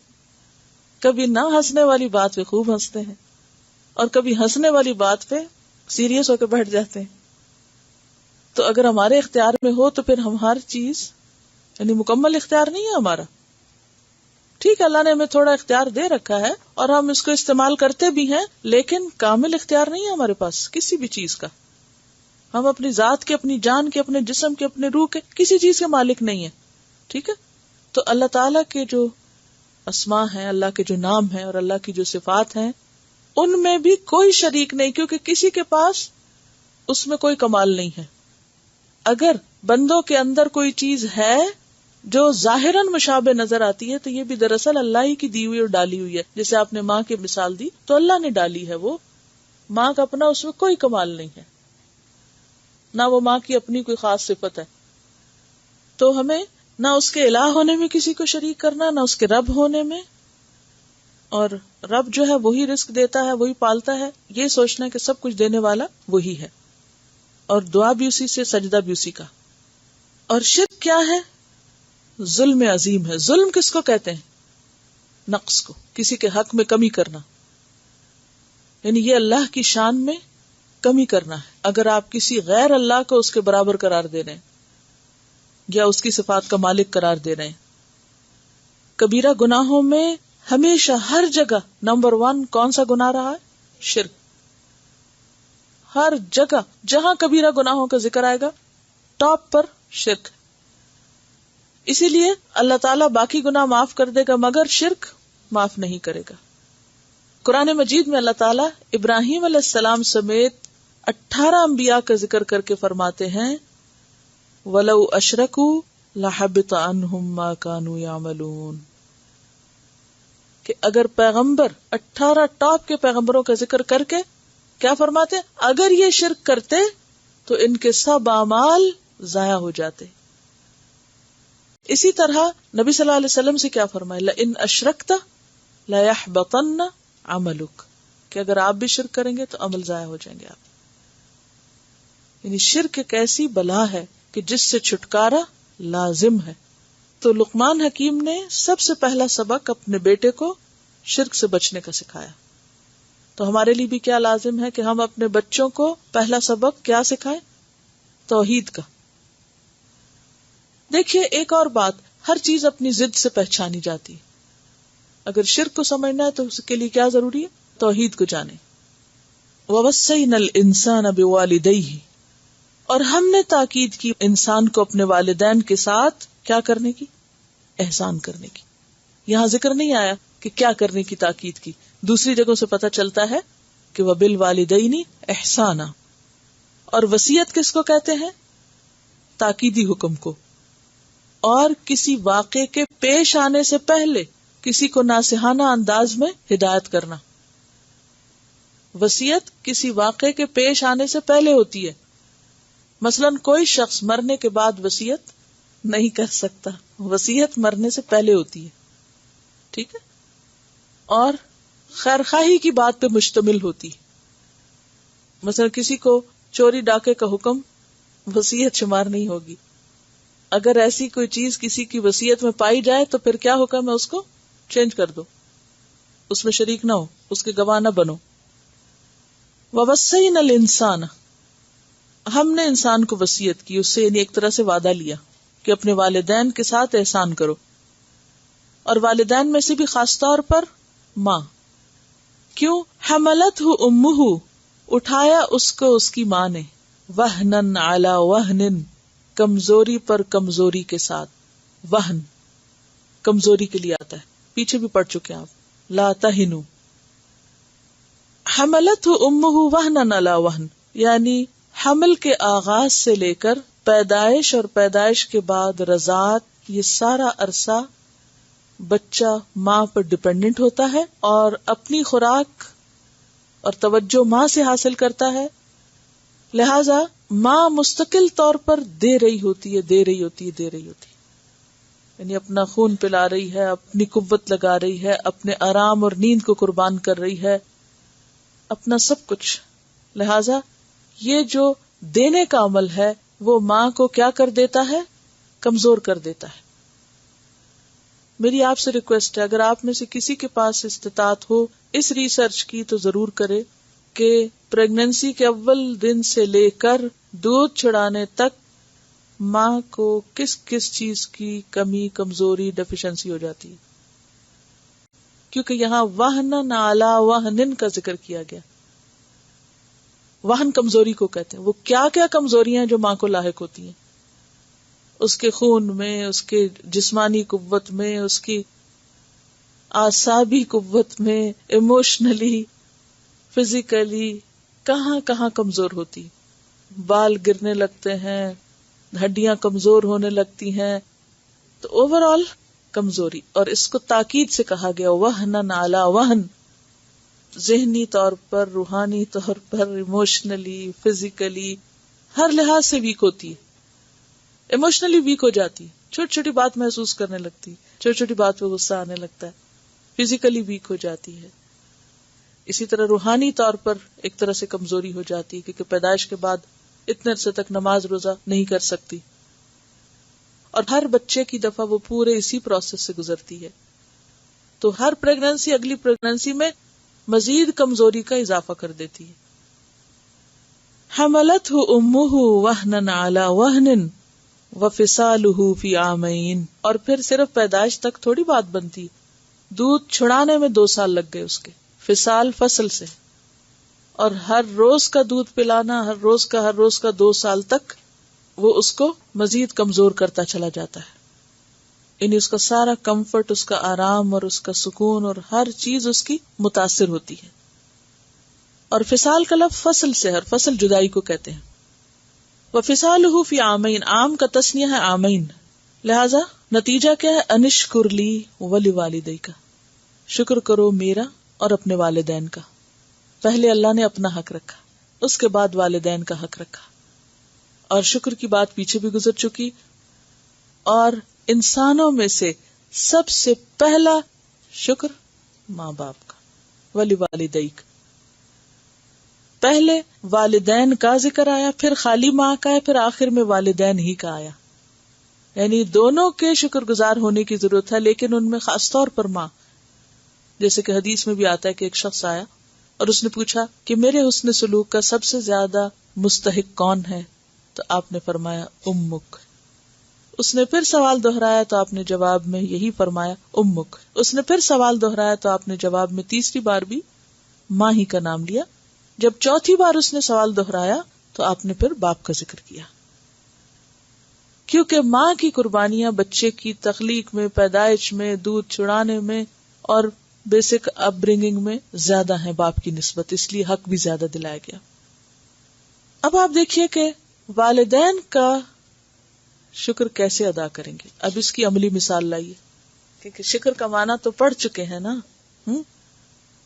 کبھی نہ ہنسنے والی بات پہ خوب ہنستے ہیں اور کبھی ہنسنے والی بات پہ سیریس ہو کے بیٹھ جاتے ہیں. تو اگر ہمارے اختیار میں ہو تو پھر ہم ہر چیز، یعنی مکمل اختیار نہیں ہے ہمارا. ٹھیک ہے، اللہ نے ہمیں تھوڑا اختیار دے رکھا ہے اور ہم اس کو استعمال کرتے بھی ہیں، لیکن کامل اختیار نہیں ہے ہمارے پاس کسی بھی چیز کا. ہم اپنی ذات کے، اپنی جان کے، اپنے جسم کے، اپنے روح کے کسی چیز کے مالک نہیں ہیں. ٹھیک ہے، تو اللہ تعالیٰ کے جو اسماء ہیں، اللہ کے جو نام ہیں اور اللہ کی جو صفات ہیں، ان میں بھی کوئی شریک نہیں، کیونکہ کسی کے پاس اس میں کوئی کمال نہیں ہے. اگر بندوں کے اندر کوئی چیز ہے جو ظاہراً مشابہ نظر آتی ہے تو یہ بھی دراصل اللہ ہی کی دی ہوئی اور ڈالی ہوئی ہے. جیسے آپ نے ماں کی مثال دی تو اللہ نے ڈالی ہے، وہ ماں کا اپنا اس میں کوئی کمال نہیں ہے، نہ وہ ماں کی اپنی کوئی خاص صفت ہے. تو ہمیں نہ اس کے الہ ہونے میں کسی کو شریک کرنا، نہ اس کے رب ہونے میں. اور رب جو ہے وہی رزق دیتا ہے، وہی پالتا ہے، یہ سوچنا ہے کہ سب کچھ دینے والا وہی ہے، اور دعا بھی اسی سے، سجدہ بھی اسی کا. اور شرک کیا ہے؟ ظلم عظیم ہے. ظلم کس کو کہتے ہیں؟ نقص کو، کسی کے حق میں کمی کرنا، یعنی یہ اللہ کی شان میں کمی کرنا ہے. اگر آپ کسی غیر اللہ کو اس کے برابر قرار دے رہے ہیں یا اس کی صفات کا مالک قرار دے رہے ہیں. کبیرہ گناہوں میں ہمیشہ ہر جگہ نمبر 1 کون سا گناہ رہا ہے؟ شرک. ہر جگہ جہاں کبیرہ گناہوں کا ذکر آئے گا ٹاپ پر شرک. اسی لیے اللہ تعالیٰ باقی گناہ معاف کر دے گا مگر شرک معاف نہیں کرے گا. قرآن مجید میں اللہ تعالیٰ ابراہیم علیہ السلام سمیت 18 انبیاء کا ذکر کر کے فرماتے ہیں وَلَوْ أَشْرَكُوا لَحَبِطَ عَنْهُمْ مَا كَانُوا يَعْمَلُونَ، کہ اگر پیغمبر 18 ٹاپ کے پیغمبروں کا ذکر کر کے کیا فرماتے ہیں؟ اگر یہ شرک کرتے تو ان کے سب اعمال ضائع ہو جاتے. اسی طرح نبی صلی اللہ علیہ وسلم سے کیا فرمایا؟ لَإِنْ أَشْرَكْتَ لَيَحْبَطَنَّ عَمَلُكَ، کہ اگر آپ بھی شرک کریں گے تو عمل ضائع ہو جائیں گے آپ. یعنی شرک ایک ایسی بلا ہے کہ جس سے چھٹکارا لازم ہے. تو لقمان حکیم نے سب سے پہلا سبق اپنے بیٹے کو شرک سے بچنے کا سکھایا. تو ہمارے لیے بھی کیا لازم ہے کہ ہم اپنے بچوں کو پہلا سبق کیا سکھائیں؟ توحید کا. دیکھیے ایک اور بات، ہر چیز اپنی ضد سے پہچانی جاتی ہے. اگر شرک کو سمجھنا ہے تو اس کے لیے کیا ضروری ہے؟ توحید کو جانے. وَوَصَّيْنَا الْإِنسَانَ بِوَالِدَيْهِ، اور ہم نے تاکید کی انسان کو اپنے والدین کے ساتھ کیا کرنے کی؟ احسان کرنے کی. یہاں ذکر نہیں آیا کہ کیا کرنے کی تاکید کی. دوسری جگہوں سے پتہ چلتا ہے کہ وَبِالْوَالِدَيْنِ إِحْسَانًا. اور وصیت کس کو کہتے ہیں؟ تاکیدی حکم کو. اور کسی واقعے کے پیش آنے سے پہلے کسی کو ناصحانہ انداز میں ہدایت کرنا. وصیت کسی واقعے کے پیش آنے سے پہلے ہوتی ہے. مثلاً کوئی شخص مرنے کے بعد وصیت نہیں کر سکتا، وصیت مرنے سے پہلے ہوتی ہے. ٹھیک ہے، اور خیرخواہی کی بات پہ مشتمل ہوتی. مثلا کسی کو چوری ڈاکے کا حکم وصیت شمار نہیں ہوگی. اگر ایسی کوئی چیز کسی کی وصیت میں پائی جائے تو پھر کیا حکم ہے؟ اس کو چینج کر دو، اس میں شریک نہ ہو، اس کے گواہ نہ بنو. وَوَصَّيْنَا الْإِنسَانَ، ہم نے انسان کو وصیت کی، اس سے یعنی ایک طرح سے وعدہ لیا کہ اپنے والدین کے ساتھ احسان کرو. اور والدین میں سے بھی خاص طور پر ماں. کیوں؟ حملتہ امہ، اٹھایا اس کو اس کی ماں نے، وہنن علی وہنن، کمزوری پر کمزوری کے ساتھ. وہن کمزوری کے لیے آتا ہے، پیچھے بھی پڑھ چکے ہیں آپ. لا تہنوا، حملتہ امہ وہنن علی وہن، یعنی حمل کے آغاز سے لے کر پیدائش اور پیدائش کے بعد رضاعت، یہ سارا عرصہ بچہ ماں پر ڈپینڈنٹ ہوتا ہے اور اپنی خوراک اور توجہ ماں سے حاصل کرتا ہے، لہذا ماں مستقل طور پر دے رہی ہوتی ہے، یعنی اپنا خون پلا رہی ہے، اپنی قوت لگا رہی ہے، اپنے آرام اور نیند کو قربان کر رہی ہے، اپنا سب کچھ. لہذا یہ جو دینے کا عمل ہے وہ ماں کو کیا کر دیتا ہے؟ کمزور کر دیتا ہے. میری آپ سے ریکویسٹ ہے، اگر آپ میں سے کسی کے پاس استطاعت ہو اس ریسرچ کی تو ضرور کرے کہ پریگننسی کے اول دن سے لے کر دودھ چھڑانے تک ماں کو کس کس چیز کی کمی، کمزوری، ڈیفیشنسی ہو جاتی ہے. کیونکہ یہاں وہن علی وہن کا ذکر کیا گیا. وہن کمزوری کو کہتے ہیں. وہ کیا کیا کمزوریاں جو ماں کو لاحق ہوتی ہیں، اس کے خون میں، اس کے جسمانی قوت میں، اس کی اعصابی قوت میں، ایموشنلی، فزیکلی، کہاں کہاں کمزور ہوتی. بال گرنے لگتے ہیں، ہڈیاں کمزور ہونے لگتی ہیں، تو اوور آل کمزوری. اور اس کو تاکید سے کہا گیا وہن علی وہن، ذہنی طور پر، روحانی طور پر، ایموشنلی، فزیکلی، ہر لحاظ سے ویک ہوتی ہے. ایموشنلی ویک ہو جاتی، چھوٹی چھوٹی بات محسوس کرنے لگتی، چھوٹی چھوٹی بات پہ غصہ آنے لگتا ہے، فزیکلی ویک ہو جاتی ہے. اسی طرح روحانی طور پر ایک طرح سے کمزوری ہو جاتی ہے، کیونکہ پیدائش کے بعد اتنے عرصے تک نماز روزہ نہیں کر سکتی، اور ہر بچے کی دفعہ وہ پورے اسی پروسیس سے گزرتی ہے. تو ہر پریگننسی اگلی پریگننسی میں مزید کمزوری کا اضافہ کر دیتی ہے. حملتہ امہ وہنا علی وہن وفصالہ فی عامین. اور پھر صرف پیدائش تک تھوڑی بات بنتی، دودھ چھڑانے میں 2 سال لگ گئے اس کے. فصال فصل سے، اور ہر روز کا دودھ پلانا، ہر روز کا 2 سال تک وہ اس کو مزید کمزور کرتا چلا جاتا ہے. یعنی اس کا سارا کمفرٹ، اس کا آرام اور اس کا سکون اور ہر چیز اس کی متاثر ہوتی ہے. اور فصال کا لفظ فصل سے، ہر فصل جدائی کو کہتے ہیں. وفصالہ فی عامین، عام کا تسنیہ ہے عامین. لہذا نتیجہ کیا ہے؟ انشکر لی ولوالدیک، شکر کرو میرا اور اپنے والدین کا. پہلے اللہ نے اپنا حق رکھا، اس کے بعد والدین کا حق رکھا، اور شکر کی بات پیچھے بھی گزر چکی. اور انسانوں میں سے سب سے پہلا شکر ماں باپ کا، ولوالدیک. پہلے والدین کا ذکر آیا، پھر خالی ماں کا ہے، پھر آخر میں والدین ہی کا آیا. یعنی دونوں کے شکر گزار ہونے کی ضرورت ہے، لیکن ان میں خاص طور پر ماں. جیسے کہ حدیث میں بھی آتا ہے کہ ایک شخص آیا اور اس نے پوچھا کہ میرے حسن سلوک کا سب سے زیادہ مستحق کون ہے؟ تو آپ نے فرمایا امک. اس نے پھر سوال دہرایا تو آپ نے جواب میں یہی فرمایا امک. اس نے پھر سوال دہرایا تو آپ نے جواب میں تیسری بار بھی ماں ہی کا نام لیا. جب چوتھی بار اس نے سوال دہرایا تو آپ نے پھر باپ کا ذکر کیا، کیونکہ ماں کی قربانیاں بچے کی تخلیق میں، پیدائش میں، دودھ چھڑانے میں اور بیسک اپ برنگنگ میں زیادہ ہیں باپ کی نسبت، اس لیے حق بھی زیادہ دلایا گیا. اب آپ دیکھیے کہ والدین کا شکر کیسے ادا کریں گے. اب اس کی عملی مثال لائیے، کیونکہ شکر کا معنی تو پڑھ چکے ہیں نا.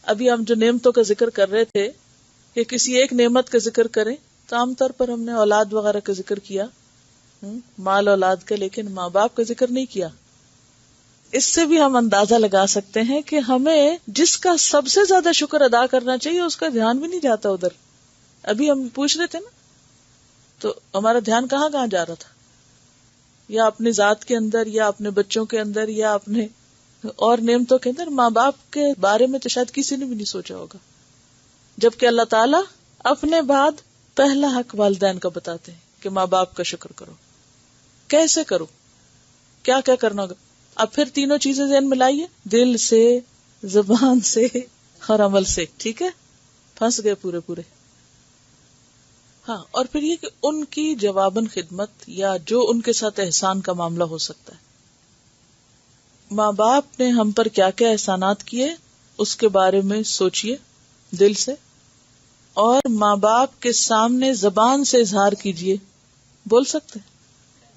ابھی ہم جو نعمتوں کا ذکر کر رہے تھے کہ کسی ایک نعمت کا ذکر کریں تو عام طور پر ہم نے اولاد وغیرہ کا ذکر کیا، مال اولاد کا، لیکن ماں باپ کا ذکر نہیں کیا. اس سے بھی ہم اندازہ لگا سکتے ہیں کہ ہمیں جس کا سب سے زیادہ شکر ادا کرنا چاہیے اس کا دھیان بھی نہیں جاتا ادھر. ابھی ہم پوچھ رہے تھے نا، تو ہمارا دھیان کہاں کہاں جا رہا تھا، یا اپنی ذات کے اندر، یا اپنے بچوں کے اندر، یا اپنے اور نعمتوں کے اندر. ماں باپ کے بارے میں تو شاید کسی نے بھی نہیں سوچا ہوگا، جبکہ اللہ تعالیٰ اپنے بعد پہلا حق والدین کا بتاتے ہیں کہ ماں باپ کا شکر کرو. کیسے کرو، کیا کیا کرنا ہوگا. اب پھر تینوں چیزیں ذہن میں لائیے، دل سے، زبان سے اور عمل سے. ٹھیک ہے، پھنس گئے پورے. ہاں، اور پھر یہ کہ ان کی جواباً خدمت یا جو ان کے ساتھ احسان کا معاملہ ہو سکتا ہے. ماں باپ نے ہم پر کیا کیا احسانات کیے اس کے بارے میں سوچئے دل سے، اور ماں باپ کے سامنے زبان سے اظہار کیجئے. بول سکتے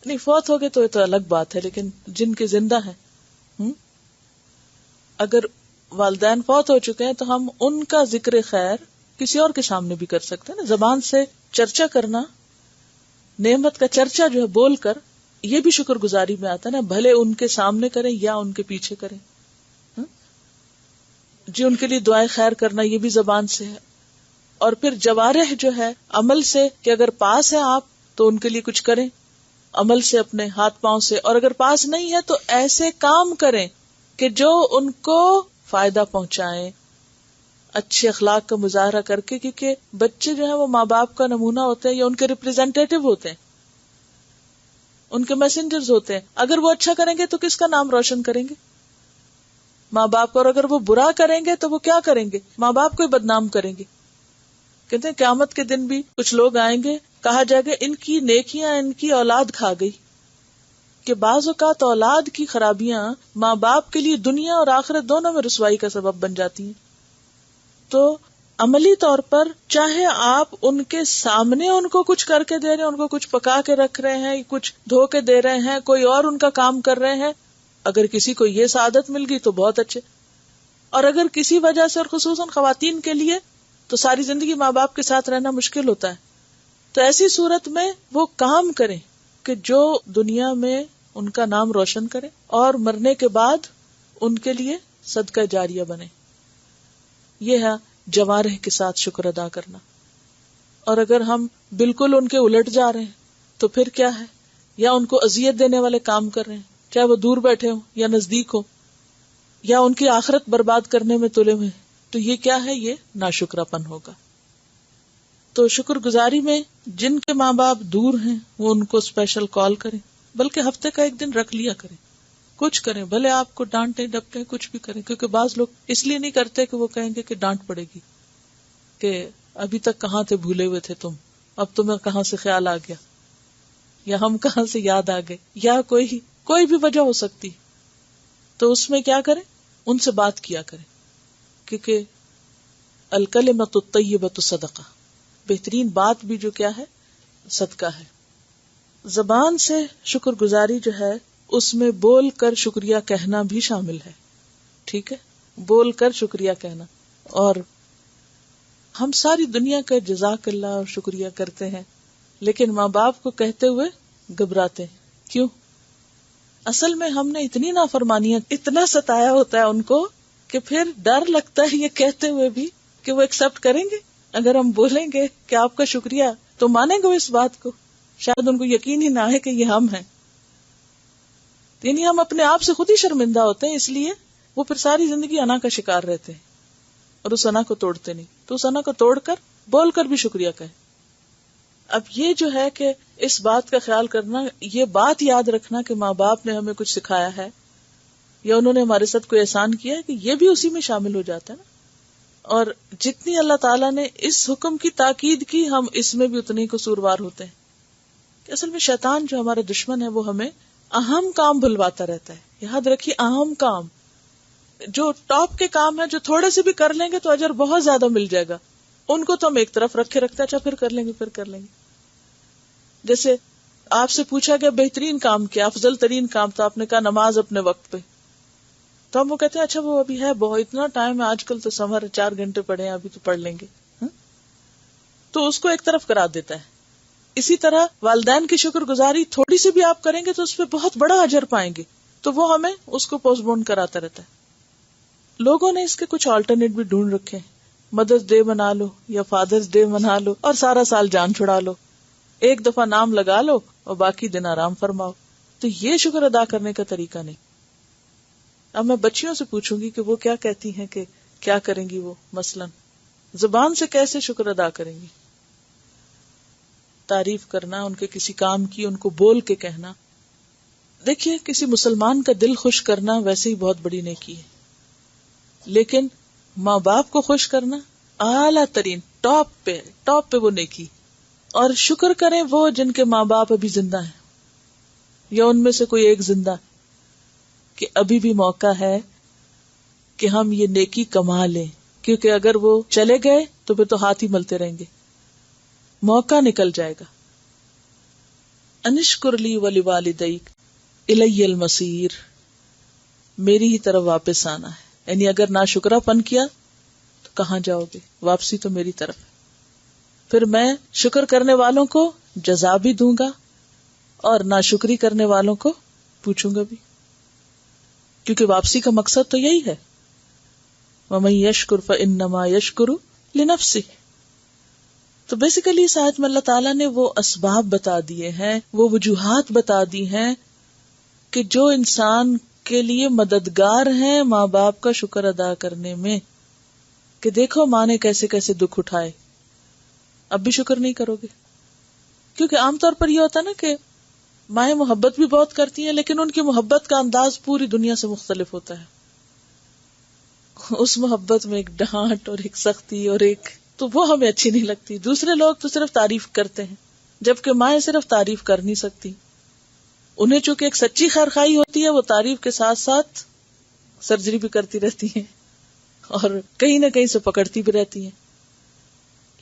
نہیں، فوت ہو گئے تو یہ تو الگ بات ہے، لیکن جن کے زندہ ہیں اگر والدین فوت ہو چکے ہیں تو ہم ان کا ذکر خیر کسی اور کے سامنے بھی کر سکتے ہیں نا. زبان سے چرچا کرنا، نعمت کا چرچا جو ہے بول کر، یہ بھی شکر گزاری میں آتا ہے نا. بھلے ان کے سامنے کریں یا ان کے پیچھے کریں. جی ان کے لیے دعائیں خیر کرنا یہ بھی زبان سے ہے. اور پھر جوارح جو ہے عمل سے، کہ اگر پاس ہے آپ تو ان کے لیے کچھ کریں عمل سے، اپنے ہاتھ پاؤں سے. اور اگر پاس نہیں ہے تو ایسے کام کریں کہ جو ان کو فائدہ پہنچائیں، اچھے اخلاق کا مظاہرہ کر کے. کیونکہ بچے جو ہیں وہ ماں باپ کا نمونہ ہوتے ہیں یا ان کے ریپرزینٹیٹیو ہوتے ہیں، ان کے میسنجرز ہوتے ہیں. اگر وہ اچھا کریں گے تو کس کا نام روشن کریں گے؟ ماں باپ کو. اور اگر وہ برا کریں گے تو وہ کیا کریں گے؟ ماں باپ کو ہی بدنام کریں گے. کہتے ہیں قیامت کے دن بھی کچھ لوگ آئیں گے، کہا جائے گا ان کی نیکیاں ان کی اولاد کھا گئی. کہ بعض اوقات اولاد کی خرابیاں ماں باپ کے لیے دنیا اور آخرت دونوں میں رسوائی کا سبب بن جاتی ہیں. تو عملی طور پر چاہے آپ ان کے سامنے ان کو کچھ کر کے دے رہے ہیں، ان کو کچھ پکا کے رکھ رہے ہیں، کچھ دھو کے دے رہے ہیں، کوئی اور ان کا کام کر رہے ہیں، اگر کسی کو یہ سعادت مل گئی تو بہت اچھے. اور اگر کسی وجہ سے، اور خصوصاً خواتین کے لیے تو ساری زندگی ماں باپ کے ساتھ رہنا مشکل ہوتا ہے، تو ایسی صورت میں وہ کام کریں کہ جو دنیا میں ان کا نام روشن کرے اور مرنے کے بعد ان کے لیے صدقہ جاریہ بنے. یہ ہے جوارح کے ساتھ شکر ادا کرنا. اور اگر ہم بالکل ان کے الٹ جا رہے ہیں تو پھر کیا ہے؟ یا ان کو اذیت دینے والے کام کر رہے ہیں، چاہے وہ دور بیٹھے ہوں یا نزدیک ہوں، یا ان کی آخرت برباد کرنے میں تلے ہوئے، تو یہ کیا ہے؟ یہ ناشکراپن ہوگا. تو شکر گزاری میں جن کے ماں باپ دور ہیں وہ ان کو اسپیشل کال کریں، بلکہ ہفتے کا ایک دن رکھ لیا کریں، کچھ کریں، بھلے آپ کو ڈانٹیں ڈپٹیں کچھ بھی کریں. کیونکہ بعض لوگ اس لیے نہیں کرتے کہ وہ کہیں گے کہ ڈانٹ پڑے گی، کہ ابھی تک کہاں تھے، بھولے ہوئے تھے تم، اب تمہیں کہاں سے خیال آ گیا، یا ہم کہاں سے یاد آ گئے، یا کوئی بھی وجہ ہو سکتی. تو اس میں کیا کریں؟ ان سے بات کیا کریں. کیونکہ الکلمۃ الطیبۃ صدقہ، بہترین بات بھی جو کیا ہے؟ صدقہ ہے. زبان سے شکر گزاری جو ہے اس میں بول کر شکریہ کہنا بھی شامل ہے. ٹھیک ہے، بول کر شکریہ کہنا. اور ہم ساری دنیا کا جزاک اللہ اور شکریہ کرتے ہیں، لیکن ماں باپ کو کہتے ہوئے گھبراتے ہیں. کیوں؟ اصل میں ہم نے اتنی نافرمانیاں، اتنا ستایا ہوتا ہے ان کو کہ پھر ڈر لگتا ہے یہ کہتے ہوئے بھی کہ وہ ایکسپٹ کریں گے. اگر ہم بولیں گے کہ آپ کا شکریہ تو مانیں گے وہ اس بات کو؟ شاید ان کو یقین ہی نہ ہے کہ یہ ہم ہیں. یعنی ہم اپنے آپ سے خود ہی شرمندہ ہوتے ہیں، اس لیے وہ پھر ساری زندگی انا کا شکار رہتے ہیں اور اس انا کو توڑتے نہیں. تو اس انا کو توڑ کر بول کر بھی شکریہ کہیں. اب یہ جو ہے کہ اس بات کا خیال کرنا، یہ بات یاد رکھنا کہ ماں باپ نے ہمیں کچھ سکھایا ہے یا انہوں نے ہمارے ساتھ کوئی احسان کیا ہے، کہ یہ بھی اسی میں شامل ہو جاتا ہے نا. اور جتنی اللہ تعالیٰ نے اس حکم کی تاکید کی، ہم اس میں بھی اتنے ہی قصوروار ہوتے ہیں. کہ اصل میں شیطان جو ہمارا دشمن ہے وہ ہمیں اہم کام بھلواتا رہتا ہے. یاد رکھیے، اہم کام، جو ٹاپ کے کام ہے، جو تھوڑے سے بھی کر لیں گے تو اجر بہت زیادہ مل جائے گا، ان کو تو ہم ایک طرف رکھے رکھتے ہیں، اچھا پھر کر لیں گے. جیسے آپ سے پوچھا گیا بہترین کام کیا، افضل ترین کام، تو آپ نے کہا نماز اپنے وقت پہ. تو ہم وہ کہتے ہیں اچھا وہ ابھی ہے بہت، اتنا ٹائم ہے آج کل تو، سمر 4 گھنٹے پڑھے ہیں ابھی تو پڑھ لیں گے. تو اس کو ایک طرف کرا دیتا ہے. اسی طرح والدین کی شکر گزاری تھوڑی سی بھی آپ کریں گے تو اس پہ بہت بڑا اجر پائیں گے، تو وہ ہمیں اس کو پوسٹ پون کراتا رہتا ہے. لوگوں نے اس کے کچھ آلٹرنیٹ بھی ڈھونڈ رکھے ہیں. مدرس ڈے منا لو یا فادرز ڈے منا لو اور سارا سال جان چھڑا لو، ایک دفعہ نام لگا لو اور باقی دن آرام فرماؤ. تو یہ شکر ادا کرنے کا طریقہ نہیں. اب میں بچیوں سے پوچھوں گی کہ وہ کیا کہتی ہیں کہ کیا کریں گی. وہ مثلاً زبان سے کیسے شکر ادا کریں گی؟ تعریف کرنا ان کے کسی کام کی، ان کو بول کے کہنا. دیکھیے، کسی مسلمان کا دل خوش کرنا ویسے ہی بہت بڑی نیکی ہے، لیکن ماں باپ کو خوش کرنا اعلیٰ ترین ٹاپ پہ وہ نیکی. اور شکر کریں وہ جن کے ماں باپ ابھی زندہ ہیں، یا ان میں سے کوئی ایک زندہ، کہ ابھی بھی موقع ہے کہ ہم یہ نیکی کما لیں. کیونکہ اگر وہ چلے گئے تو پھر تو ہاتھ ہی ملتے رہیں گے، موقع نکل جائے گا. انشکر لی ولوالدیک الی المصیر، میری ہی طرف واپس آنا ہے. یعنی اگر ناشکرا پن کیا تو کہاں جاؤ گے؟ واپسی تو میری طرف ہے. پھر میں شکر کرنے والوں کو جزا بھی دوں گا اور ناشکری کرنے والوں کو پوچھوں گا بھی، کیونکہ واپسی کا مقصد تو یہی ہے. وَمَن يَشْكُرْ فَإِنَّمَا يَشْكُرُ لِنَفْسِهِ. تو بیسیکلی اس آیت میں اللہ تعالیٰ نے وہ اسباب بتا دیے ہیں، وہ وجوہات بتا دی ہیں کہ جو انسان کے لیے مددگار ہیں ماں باپ کا شکر ادا کرنے میں، کہ دیکھو ماں نے کیسے کیسے دکھ اٹھائے، اب بھی شکر نہیں کرو گے. کیونکہ عام طور پر یہ ہوتا ہے نا کہ مائیں محبت بھی بہت کرتی ہیں، لیکن ان کی محبت کا انداز پوری دنیا سے مختلف ہوتا ہے. اس محبت میں ایک ڈانٹ اور ایک سختی اور ایک، تو وہ ہمیں اچھی نہیں لگتی. دوسرے لوگ تو صرف تعریف کرتے ہیں، جبکہ مائیں صرف تعریف کر نہیں سکتی. انہیں چونکہ ایک سچی خیرخواہی ہوتی ہے، وہ تعریف کے ساتھ ساتھ سرجری بھی کرتی رہتی ہیں اور کہیں نہ کہیں سے پکڑتی بھی رہتی ہیں.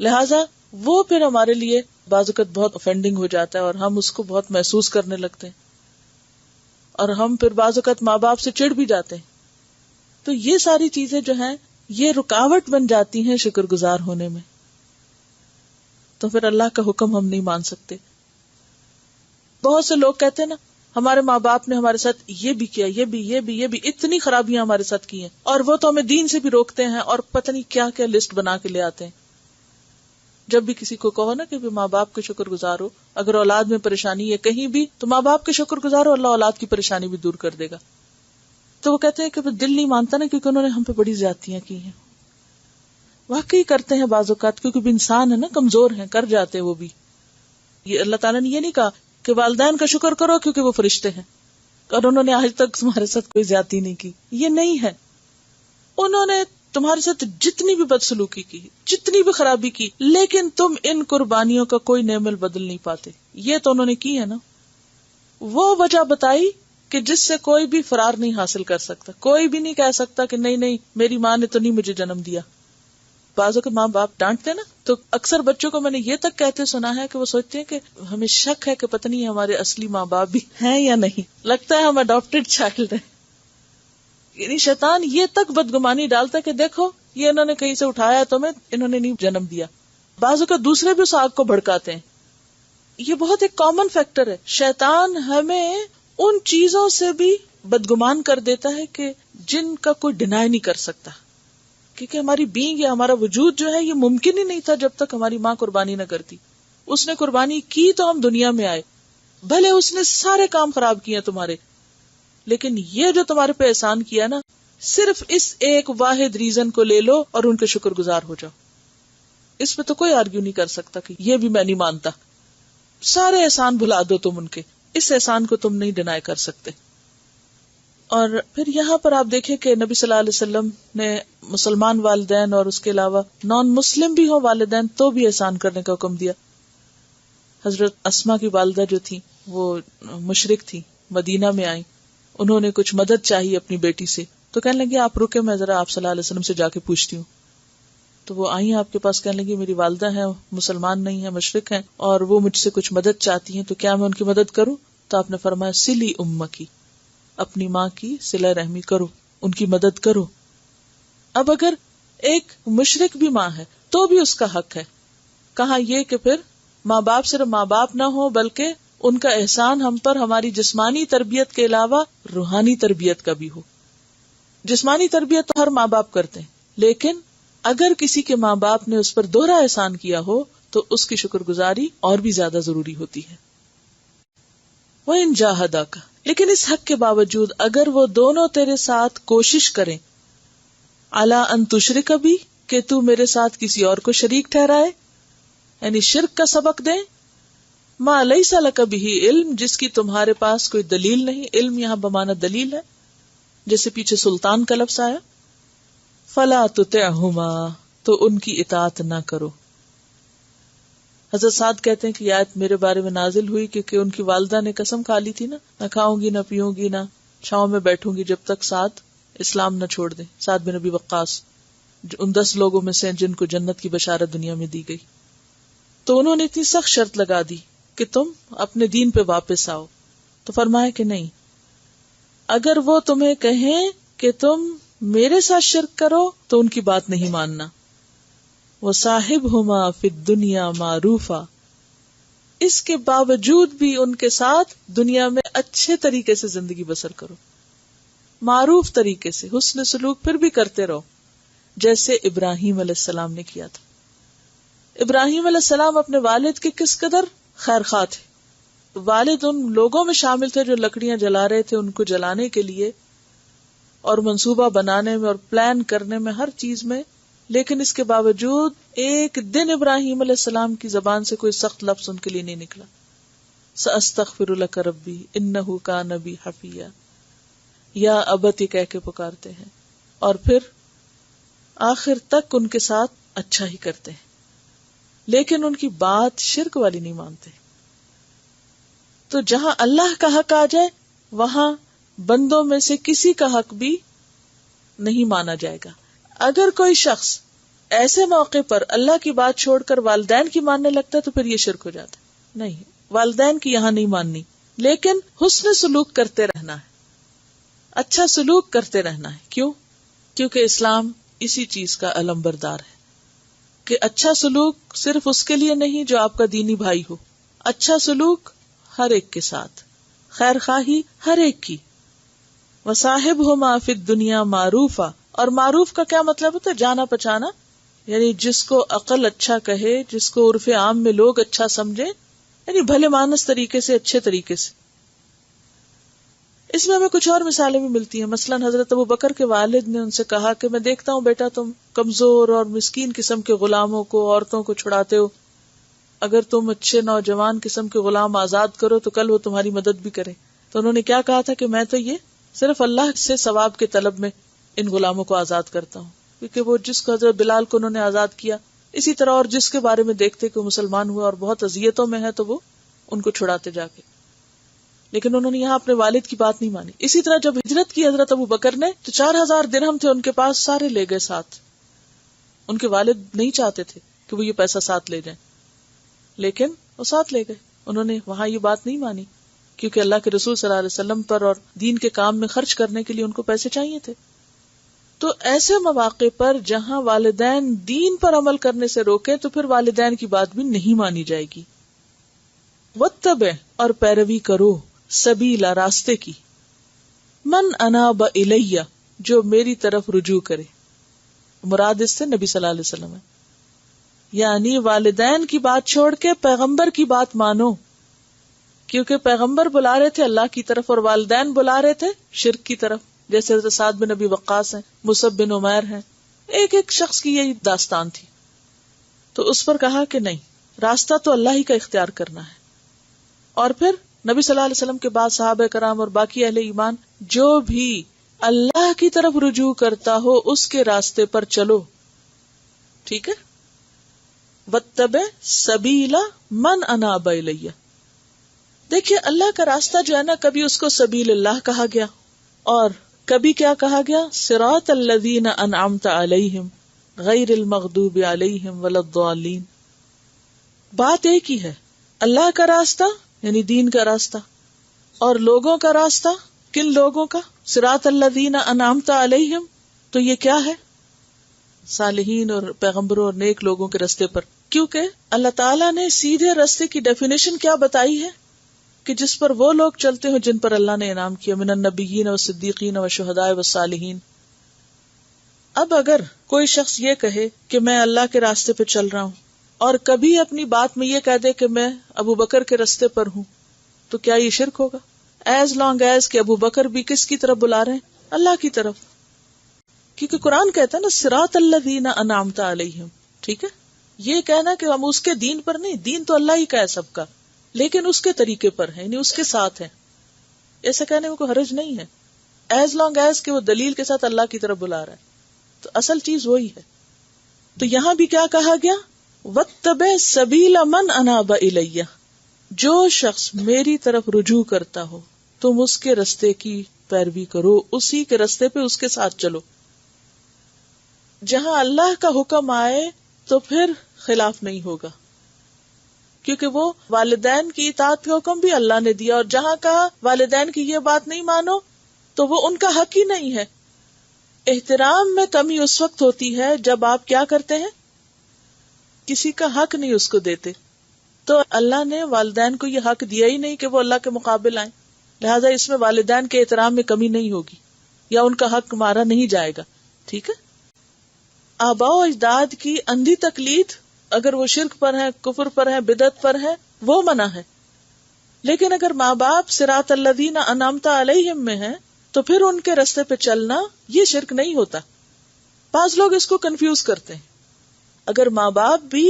لہذا وہ پھر ہمارے لیے بعض اوقات بہت افینڈنگ ہو جاتا ہے اور ہم اس کو بہت محسوس کرنے لگتے ہیں، اور ہم پھر بعض اوقات ماں باپ سے چڑ بھی جاتے ہیں. تو یہ ساری چیزیں جو ہیں یہ رکاوٹ بن جاتی ہیں شکر گزار ہونے میں. تو پھر اللہ کا حکم ہم نہیں مان سکتے. بہت سے لوگ کہتے ہیں نا ہمارے ماں باپ نے ہمارے ساتھ یہ بھی کیا، یہ بھی اتنی خرابیاں ہمارے ساتھ کی ہیں، اور وہ تو ہمیں دین سے بھی روکتے ہیں اور پتہ نہیں کیا کیا لسٹ بنا کے لے آتے ہیں. جب بھی کسی کو کہو نا کہ ماں باپ کے شکر گزار ہو، اگر اولاد میں پریشانی ہے کہیں بھی تو ماں باپ کے شکر گزار ہو، اللہ اولاد کی پریشانی بھی دور کر دے گا. تو وہ کہتے ہیں کہ دل نہیں مانتا نا، کیونکہ انہوں نے ہم پہ بڑی زیادتیاں کی ہیں. واقعی کرتے ہیں بعض اوقات، کیونکہ بھی انسان ہے نا، کمزور ہیں، کر جاتے ہیں وہ بھی. یہ اللہ تعالیٰ نے یہ نہیں کہا کہ والدین کا شکر کرو کیونکہ وہ فرشتے ہیں اور انہوں نے آج تک تمہارے ساتھ کوئی زیادتی نہیں کی. یہ نہیں ہے. انہوں نے تمہارے ساتھ جتنی بھی بدسلوکی کی، جتنی بھی خرابی کی، لیکن تم ان قربانیوں کا کوئی نعم البدل نہیں پاتے. یہ تو انہوں نے کی ہے نا. وہ وجہ بتائی کہ جس سے کوئی بھی فرار نہیں حاصل کر سکتا. کوئی بھی نہیں کہہ سکتا کہ نہیں میری ماں نے تو نہیں مجھے جنم دیا. بعضوں کے ماں باپ ڈانٹتے نا تو اکثر بچوں کو میں نے یہ تک کہتے سنا ہے کہ وہ سوچتے ہیں کہ ہمیں شک ہے کہ پتہ نہیں ہمارے اصلی ماں باپ بھی ہیں یا نہیں، لگتا ہے ہم اڈاپٹڈ چائلڈ ہیں. یعنی شیطان یہ تک بدگمانی ڈالتا ہے کہ دیکھو یہ انہوں نے کہیں سے اٹھایا تمہیں، انہوں نے نہیں جنم دیا. بعضوں کا دوسرے بھی اس آگ کو بھڑکاتے ہیں. یہ بہت ایک کامن فیکٹر ہے. شیطان ہمیں ان چیزوں سے بھی بدگمان کر دیتا ہے کہ جن کا کوئی ڈینائی نہیں کر سکتا، کیونکہ ہماری بینگ یا ہمارا وجود جو ہے یہ ممکن ہی نہیں تھا جب تک ہماری ماں قربانی نہ کرتی. اس نے قربانی کی تو ہم دنیا میں آئے، بھلے اس نے سارے کام خراب کیے تمہارے، لیکن یہ جو تمہارے پہ احسان کیا نا، صرف اس ایک واحد ریزن کو لے لو اور ان کے شکر گزار ہو جاؤ. اس پہ تو کوئی آرگیو نہیں کر سکتا کہ یہ بھی میں نہیں مانتا. سارے احسان بھلا دو تم ان کے، اس احسان کو تم نہیں ڈینائی کر سکتے. اور پھر یہاں پر آپ دیکھیں کہ نبی صلی اللہ علیہ وسلم نے مسلمان والدین اور اس کے علاوہ نان مسلم بھی ہو والدین تو بھی احسان کرنے کا حکم دیا. حضرت اسما کی والدہ جو تھی وہ مشرک تھی، مدینہ میں آئیں، انہوں نے کچھ مدد چاہی اپنی بیٹی سے، تو کہنے لگی آپ رکے، میں ذرا آپ صلی اللہ علیہ وسلم سے جا کے پوچھتی ہوں. تو وہ آئی آپ کے پاس، کہنے لگی میری والدہ ہیں، مسلمان نہیں ہیں، مشرک ہیں، اور وہ مجھ سے کچھ مدد چاہتی ہیں، تو کیا میں ان کی مدد کروں؟ تو آپ نے فرمایا سلی امکی، اپنی ماں کی صلہ رحمی کرو، ان کی مدد کرو. اب اگر ایک مشرک بھی ماں ہے تو بھی اس کا حق ہے. کہا یہ کہ پھر ماں باپ صرف ماں باپ نہ ہو بلکہ ان کا احسان ہم پر ہماری جسمانی تربیت کے علاوہ روحانی تربیت کا بھی ہو. جسمانی تربیت تو ہر ماں باپ کرتے ہیں، لیکن اگر کسی کے ماں باپ نے اس پر دوہرا احسان کیا ہو تو اس کی شکر گزاری اور بھی زیادہ ضروری ہوتی ہے. وَإِن جَاهَدَاكَ، لیکن اس حق کے باوجود اگر وہ دونوں تیرے ساتھ کوشش کریں، عَلَىٰ أَن تُشْرِكَ بِي، کہ تو میرے ساتھ کسی اور کو شریک ٹھہرائے، یعنی شرک کا سبق دیں، مَا لَيْسَ لَكَ بِهِ علم، جس کی تمہارے پاس کوئی دلیل نہیں. علم یہاں بمعنی دلیل ہے، جیسے پیچھے سلطان کا لفظ آیا. فَلَا تُطِعْهُمَا، تو ان کی اطاعت نہ کرو. حضرت سعد کہتے ہیں کہ یہ آیت میرے بارے میں نازل ہوئی کیونکہ ان کی والدہ نے قسم کھا لی تھی نا، نہ کھاؤں گی، نہ پیوں گی، نہ چھاؤں میں بیٹھوں گی جب تک سعد اسلام نہ چھوڑ دیں. سعد بن ابی وقاص جو ان 10 لوگوں میں سے جن کو جنت کی بشارت دنیا میں دی گئی. تو انہوں نے اتنی سخت شرط لگا دی کہ تم اپنے دین پہ واپس آؤ. تو فرمایا کہ نہیں، اگر وہ تمہیں کہیں کہ تم میرے ساتھ شرک کرو تو ان کی بات نہیں ماننا. وصاحبہما فی الدنیا معروفا، اس کے باوجود بھی ان کے ساتھ دنیا میں اچھے طریقے سے زندگی بسر کرو، معروف طریقے سے حسن سلوک پھر بھی کرتے رہو، جیسے ابراہیم علیہ السلام نے کیا تھا. ابراہیم علیہ السلام اپنے والد کے کس قدر خیر خواہ تھے. والد ان لوگوں میں شامل تھے جو لکڑیاں جلا رہے تھے ان کو جلانے کے لیے، اور منصوبہ بنانے میں اور پلان کرنے میں، ہر چیز میں. لیکن اس کے باوجود ایک دن ابراہیم علیہ السلام کی زبان سے کوئی سخت لفظ ان کے لیے نہیں نکلا. سأستغفر لک ربی انہ کان بی حفیا، یا ابتی کہہ کے پکارتے ہیں، اور پھر آخر تک ان کے ساتھ اچھا ہی کرتے ہیں، لیکن ان کی بات شرک والی نہیں مانتے. تو جہاں اللہ کا حق آ جائے وہاں بندوں میں سے کسی کا حق بھی نہیں مانا جائے گا. اگر کوئی شخص ایسے موقع پر اللہ کی بات چھوڑ کر والدین کی ماننے لگتا ہے تو پھر یہ شرک ہو جاتا ہے. نہیں، والدین کی یہاں نہیں ماننی، لیکن حسن سلوک کرتے رہنا ہے، اچھا سلوک کرتے رہنا ہے. کیوں؟ کیونکہ اسلام اسی چیز کا علم بردار ہے کہ اچھا سلوک صرف اس کے لیے نہیں جو آپ کا دینی بھائی ہو، اچھا سلوک ہر ایک کے ساتھ، خیر خواہی ہر ایک کی. وصاحبہما فی الدنیا معروفا، اور معروف کا کیا مطلب ہوتا ہے؟ جانا پہچانا، یعنی جس کو عقل اچھا کہے، جس کو عرف عام میں لوگ اچھا سمجھے، یعنی بھلے مانس طریقے سے، اچھے طریقے سے. اس میں ہمیں کچھ اور مثالیں بھی ملتی ہیں. مثلا حضرت ابو بکر کے والد نے ان سے کہا کہ میں دیکھتا ہوں بیٹا تم کمزور اور مسکین قسم کے غلاموں کو، عورتوں کو چھڑاتے ہو، اگر تم اچھے نوجوان قسم کے غلام آزاد کرو تو کل وہ تمہاری مدد بھی کرے. تو انہوں نے کیا کہا تھا کہ میں تو یہ صرف اللہ سے ثواب کے طلب میں ان غلاموں کو آزاد کرتا ہوں، کیونکہ وہ جس کو حضرت بلال کو انہوں نے آزاد کیا، اسی طرح اور جس کے بارے میں دیکھتے کہ وہ مسلمان ہوا اور بہت اذیتوں میں ہے تو وہ ان کو چھڑاتے جا کے. لیکن انہوں نے یہاں اپنے والد کی بات نہیں مانی. اسی طرح جب ہجرت کی حضرت ابو بکر نے تو 4000 درہم تھے ان کے پاس، سارے لے گئے ساتھ. ان کے والد نہیں چاہتے تھے کہ وہ یہ پیسہ ساتھ لے جائیں، لیکن وہ ساتھ لے گئے. انہوں نے وہاں یہ بات نہیں مانی کیونکہ اللہ کے رسول صلی اللہ علیہ وسلم پر اور دین کے کام میں خرچ کرنے کے لیے ان کو پیسے چاہیے تھے. تو ایسے مواقع پر جہاں والدین دین پر عمل کرنے سے روکے تو پھر والدین کی بات بھی نہیں مانی جائے گی. واتبع، اور پیروی کرو، سبیلا، راستے کی، من اناب الیہ، جو میری طرف رجوع کرے. مراد اس سے نبی صلی اللہ علیہ وسلم ہے، یعنی والدین کی بات چھوڑ کے پیغمبر کی بات مانو، کیونکہ پیغمبر بلا رہے تھے اللہ کی طرف اور والدین بلا رہے تھے شرک کی طرف. جیسے حضرت سعد بن ابی وقاص ہیں، مصعب بن عمیر ہیں، ایک ایک شخص کی یہی داستان تھی. تو اس پر کہا کہ نہیں، راستہ تو اللہ ہی کا اختیار کرنا ہے. اور پھر نبی صلی اللہ علیہ وسلم کے بعد صحابہ کرام اور باقی اہل ایمان جو بھی اللہ کی طرف رجوع کرتا ہو اس کے راستے پر چلو. ٹھیک ہے. واتبع سبیل من اناب الیہ. دیکھیے اللہ کا راستہ جو ہے نا، کبھی اس کو سبیل اللہ کہا گیا اور کبھی کیا کہا گیا؟ صراط الذین انعمت علیہم غیر المغضوب علیہم ولا الضالین. بات ایک ہی ہے، اللہ کا راستہ یعنی دین کا راستہ، اور لوگوں کا راستہ. کن لوگوں کا؟ صراط الذین انعمت علیہم. تو یہ کیا ہے؟ صالحین اور پیغمبروں اور نیک لوگوں کے راستے پر. کیونکہ اللہ تعالیٰ نے سیدھے راستے کی ڈیفینیشن کیا بتائی ہے کہ جس پر وہ لوگ چلتے ہوں جن پر اللہ نے انعام کیا، من النبیین والصدیقین والشہداء والصالحین. اب اگر کوئی شخص یہ کہے کہ میں اللہ کے راستے پہ چل رہا ہوں اور کبھی اپنی بات میں یہ کہہ دے کہ میں ابو بکر کے راستے پر ہوں، تو کیا یہ شرک ہوگا؟ ایز لانگ ایز کہ ابو بکر بھی کس کی طرف بلا رہے ہیں؟ اللہ کی طرف. کیونکہ قرآن کہتا ہے نا صراط الذین انعمت علیہم. ٹھیک ہے، یہ کہنا کہ ہم اس کے دین پر نہیں، دین تو اللہ ہی کا ہے سب کا، لیکن اس کے طریقے پر ہے، یعنی اس کے ساتھ ہے. ایسا کہنے میں کوئی حرج نہیں ہے، ایز لانگ ایز کہ وہ دلیل کے ساتھ اللہ کی طرف بلا رہا ہے. تو اصل چیز وہی ہے. تو یہاں بھی کیا کہا گیا؟ واتبع سبیل من اناب الیہ. جو شخص میری طرف رجوع کرتا ہو تم اس کے راستے کی پیروی کرو، اسی کے راستے پہ اس کے ساتھ چلو. جہاں اللہ کا حکم آئے تو پھر خلاف نہیں ہوگا، کیونکہ وہ والدین کی اطاعت کا حکم بھی اللہ نے دیا، اور جہاں کہا والدین کی یہ بات نہیں مانو تو وہ ان کا حق ہی نہیں ہے. احترام میں کمی اس وقت ہوتی ہے جب آپ کیا کرتے ہیں، کسی کا حق نہیں اس کو دیتے. تو اللہ نے والدین کو یہ حق دیا ہی نہیں کہ وہ اللہ کے مقابل آئیں، لہذا اس میں والدین کے احترام میں کمی نہیں ہوگی یا ان کا حق مارا نہیں جائے گا. ٹھیک ہے. آباء و اجداد کی اندھی تقلید اگر وہ شرک پر ہے، کفر پر ہے، بدعت پر ہے، وہ منع ہے. لیکن اگر ماں باپ صراط الذین انعمت علیہم میں ہیں تو پھر ان کے راستے پہ چلنا یہ شرک نہیں ہوتا. بعض لوگ اس کو کنفیوز کرتے ہیں. اگر ماں باپ بھی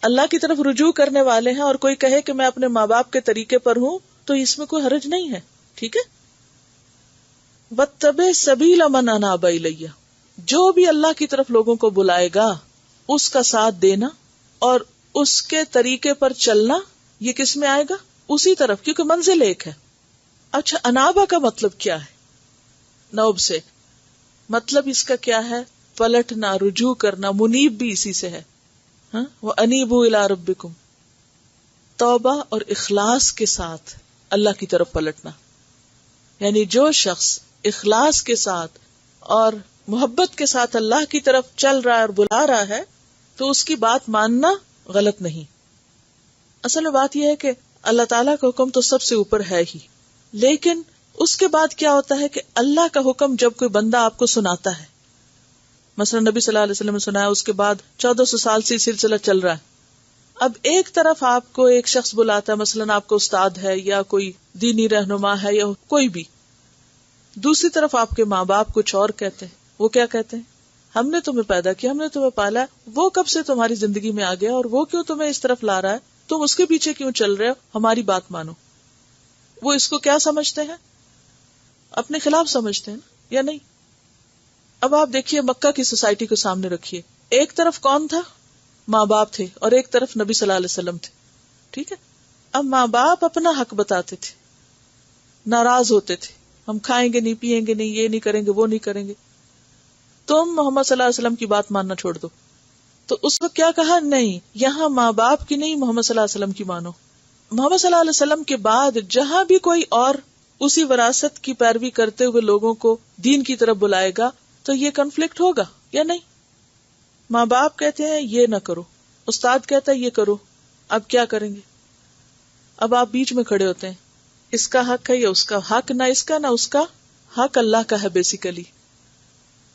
اللہ کی طرف رجوع کرنے والے ہیں اور کوئی کہے کہ میں اپنے ماں باپ کے طریقے پر ہوں تو اس میں کوئی حرج نہیں ہے. ٹھیک ہے. وَاتَّبِعْ سَبِيلَ مَنْ أَنَابَ إِلَيَّ، جو بھی اللہ کی طرف لوگوں کو بلائے گا اس کا ساتھ دینا اور اس کے طریقے پر چلنا، یہ کس میں آئے گا؟ اسی طرف، کیونکہ منزل ایک ہے. اچھا، انابا کا مطلب کیا ہے؟ نوب سے مطلب اس کا کیا ہے؟ پلٹنا، رجوع کرنا. منیب بھی اسی سے ہے. وَأَنِيبُوا إِلَىٰ رَبِّكُمْ، توبہ اور اخلاص کے ساتھ اللہ کی طرف پلٹنا. یعنی جو شخص اخلاص کے ساتھ اور محبت کے ساتھ اللہ کی طرف چل رہا ہے اور بلا رہا ہے تو اس کی بات ماننا غلط نہیں. اصل میں بات یہ ہے کہ اللہ تعالیٰ کا حکم تو سب سے اوپر ہے ہی، لیکن اس کے بعد کیا ہوتا ہے کہ اللہ کا حکم جب کوئی بندہ آپ کو سناتا ہے، مثلا نبی صلی اللہ علیہ وسلم نے سنایا، اس کے بعد 1400 سال سے سلسلہ چل رہا ہے. اب ایک طرف آپ کو ایک شخص بلاتا ہے، مثلا آپ کو استاد ہے یا کوئی دینی رہنما ہے یا کوئی بھی، دوسری طرف آپ کے ماں باپ کچھ اور کہتے ہیں. وہ کیا کہتے ہیں؟ ہم نے تمہیں پیدا کیا، ہم نے تمہیں پالا، وہ کب سے تمہاری زندگی میں آ گیا اور وہ کیوں تمہیں اس طرف لا رہا ہے، تم اس کے پیچھے کیوں چل رہے ہو، ہماری بات مانو. وہ اس کو کیا سمجھتے ہیں؟ اپنے خلاف سمجھتے ہیں یا نہیں؟ اب آپ دیکھیے مکہ کی سوسائٹی کو سامنے رکھیے. ایک طرف کون تھا؟ ماں باپ تھے اور ایک طرف نبی صلی اللہ علیہ وسلم تھے. ٹھیک ہے. اب ماں باپ اپنا حق بتاتے تھے، ناراض ہوتے تھے، ہم کھائیں گے نہیں، پیئیں گے نہیں، یہ نہیں کریں گے، وہ نہیں کریں گے، تم محمد صلی اللہ علیہ وسلم کی بات ماننا چھوڑ دو. تو اس وقت کیا کہا؟ نہیں، یہاں ماں باپ کی نہیں، محمد صلی اللہ علیہ وسلم کی مانو. محمد صلی اللہ علیہ وسلم کے بعد جہاں بھی کوئی اور اسی وراثت کی پیروی کرتے ہوئے لوگوں کو دین کی طرف بلائے گا تو یہ کنفلکٹ ہوگا یا نہیں؟ ماں باپ کہتے ہیں یہ نہ کرو، استاد کہتا ہے یہ کرو، اب کیا کریں گے؟ اب آپ بیچ میں کھڑے ہوتے ہیں، اس کا حق ہے یا اس کا حق؟ نہ اس کا نہ اس کا، حق اللہ کا ہے بیسیکلی.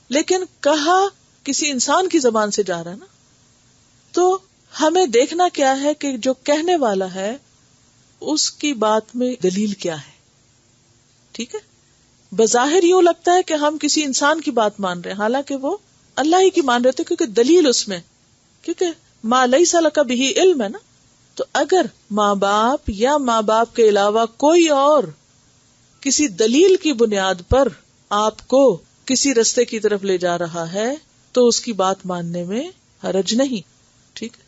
لیکن کہا کسی انسان کی زبان سے جا رہا ہے نا، تو ہمیں دیکھنا کیا ہے کہ جو کہنے والا ہے اس کی بات میں دلیل کیا ہے. ٹھیک ہے. بظاہر یوں لگتا ہے کہ ہم کسی انسان کی بات مان رہے ہیں، حالانکہ وہ اللہ ہی کی مان رہے تھے، کیونکہ دلیل اس میں، کیونکہ ما لیس لک بہ علم ہے نا. تو اگر ماں باپ یا ماں باپ کے علاوہ کوئی اور کسی دلیل کی بنیاد پر آپ کو کسی رستے کی طرف لے جا رہا ہے تو اس کی بات ماننے میں حرج نہیں. ٹھیک ہے.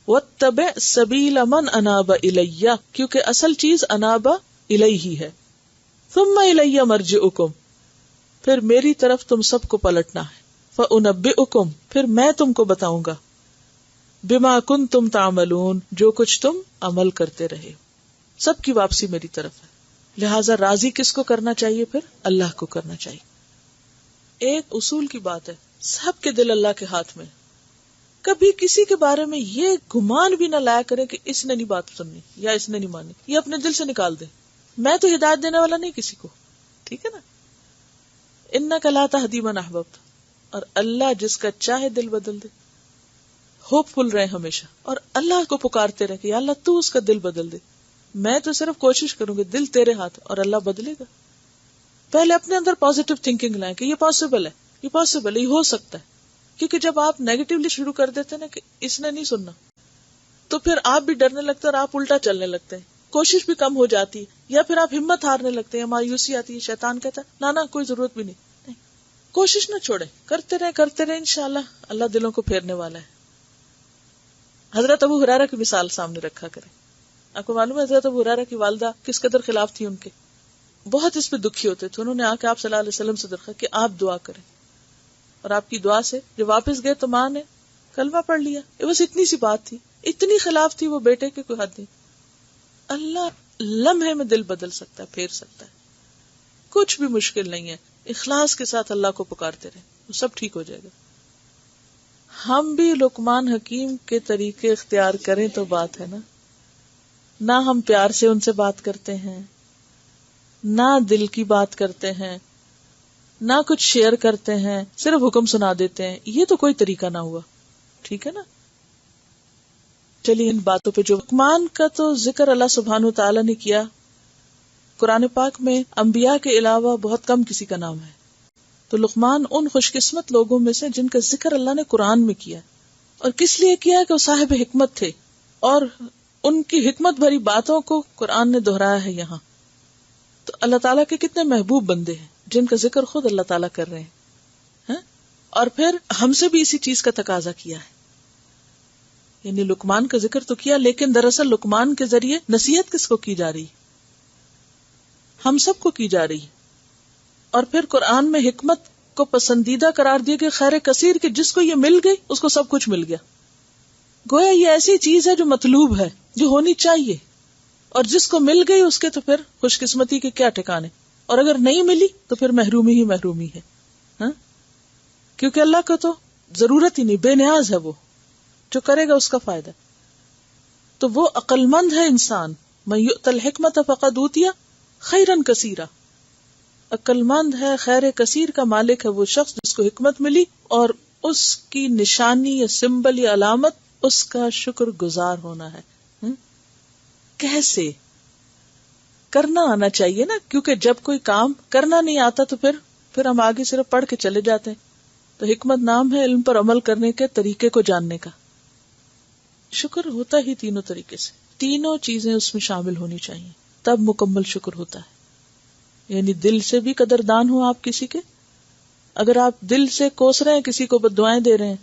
وَاتَّبِعْ سَبِيلَ مَنْ أَنَابَ إِلَيَّ، کیونکہ اصل چیز انابا الیہ ہے. ثم الیہ مرجعکم، پھر میری طرف تم سب کو پلٹنا ہے. فأنبئکم، پھر میں تم کو بتاؤں گا. بما کنتم تعملون، جو کچھ تم عمل کرتے رہے. سب کی واپسی میری طرف ہے. لہٰذا راضی کس کو کرنا چاہیے؟ پھر اللہ کو کرنا چاہیے. ایک اصول کی بات ہے، سب کے دل اللہ کے ہاتھ میں. کبھی کسی کے بارے میں یہ گمان بھی نہ لایا کرے کہ اس نے نہیں بات سننی یا اس نے نہیں مانی، یہ اپنے دل سے نکال دے. میں تو ہدایت دینے والا نہیں کسی کو. ٹھیک ہے نا. انک لا تہدی من احببت، اور اللہ جس کا چاہے دل بدل دے. ہوپ فل رہے ہمیشہ اور اللہ کو پکارتے رہے کہ یا اللہ تو اس کا دل بدل دے. میں تو صرف کوشش کروں گی، دل تیرے ہاتھ، اور اللہ بدلے گا. پہلے اپنے اندر پازیٹیو تھنکنگ لائیں کہ یہ پاسبل ہے، یہ پاسبل ہے، یہ ہو سکتا ہے. کیونکہ جب آپ نیگیٹیولی شروع کر دیتے نا کہ اس نے نہیں سننا، تو پھر آپ بھی ڈرنے لگتے اور آپ الٹا چلنے لگتے ہیں، کوشش بھی کم ہو جاتی، یا پھر آپ ہمت ہارنے لگتے ہیں، مایوسی آتی ہے. شیطان کہتا ہے نا کوئی ضرورت بھی نہیں. کوشش نہ چھوڑیں، کرتے رہے انشاءاللہ اللہ دلوں کو پھیرنے والا ہے. حضرت ابو ہریرہ کی مثال سامنے رکھا کریں. آپ کو معلوم ہے حضرت ابو ہریرہ کی والدہ کس قدر خلاف تھی ان کے، بہت اس پہ دکھی ہوتے تھے. انہوں نے آ کے آپ صلی اللہ علیہ وسلم سے درخواست کہ آپ دعا کریں، اور آپ کی دعا سے جب واپس گئے تو ماں نے کلمہ پڑھ لیا. بس اتنی سی بات تھی، اتنی خلاف تھی وہ بیٹے کے کوئی حد نہیں. اللہ لمحے میں دل بدل سکتا ہے، پھیر سکتا ہے. کچھ بھی مشکل نہیں ہے، اخلاص کے ساتھ اللہ کو پکارتے رہیں، وہ سب ٹھیک ہو جائے گا. ہم بھی لقمان حکیم کے طریقے اختیار کریں تو بات ہے نا. نہ ہم پیار سے ان سے بات کرتے ہیں، نہ دل کی بات کرتے ہیں، نہ کچھ شیئر کرتے ہیں، صرف حکم سنا دیتے ہیں. یہ تو کوئی طریقہ نہ ہوا. ٹھیک ہے نا. چلیے ان باتوں پہ جو لقمان کا تو ذکر اللہ سبحانہ وتعالی نے کیا. قرآن پاک میں انبیاء کے علاوہ بہت کم کسی کا نام ہے. تو لقمان ان خوش قسمت لوگوں میں سے جن کا ذکر اللہ نے قرآن میں کیا. اور کس لیے کیا کہ وہ صاحب حکمت تھے اور ان کی حکمت بھری باتوں کو قرآن نے دہرایا ہے یہاں. تو اللہ تعالیٰ کے کتنے محبوب بندے ہیں جن کا ذکر خود اللہ تعالیٰ کر رہے ہیں. اور پھر ہم سے بھی اسی چیز کا تقاضا کیا ہے. یعنی لقمان کا ذکر تو کیا، لیکن دراصل لقمان کے ذریعے نصیحت کس کو کی جا رہی؟ ہم سب کو کی جا رہی. اور پھر قرآن میں حکمت کو پسندیدہ قرار دیا کہ خیر کثیر کہ جس کو یہ مل گئی اس کو سب کچھ مل گیا. گویا یہ ایسی چیز ہے جو مطلوب ہے، جو ہونی چاہیے، اور جس کو مل گئی اس کے تو پھر خوش قسمتی کے کیا ٹھکانے، اور اگر نہیں ملی تو پھر محرومی ہی محرومی ہے. کیونکہ اللہ کو تو ضرورت ہی نہیں، بے نیاز ہے، وہ جو کرے گا اس کا فائدہ. تو وہ عقل مند ہے انسان. من یؤت الحکمت فقد اوتی خیرا کثیرا. عقل مند ہے، خیر کثیر کا مالک ہے وہ شخص جس کو حکمت ملی، اور اس کی نشانی یا سمبل یا علامت اس کا شکر گزار ہونا ہے. کیسے کرنا آنا چاہیے نا، کیونکہ جب کوئی کام کرنا نہیں آتا تو پھر ہم آگے صرف پڑھ کے چلے جاتے ہیں. تو حکمت نام ہے علم پر عمل کرنے کے طریقے کو جاننے کا. شکر ہوتا ہی تینوں طریقے سے، تینوں چیزیں اس میں شامل ہونی چاہیے، تب مکمل شکر ہوتا ہے. یعنی دل سے بھی قدردان ہو آپ کسی کے. اگر آپ دل سے کوس رہے ہیں، کسی کو بددعائیں دے رہے ہیں،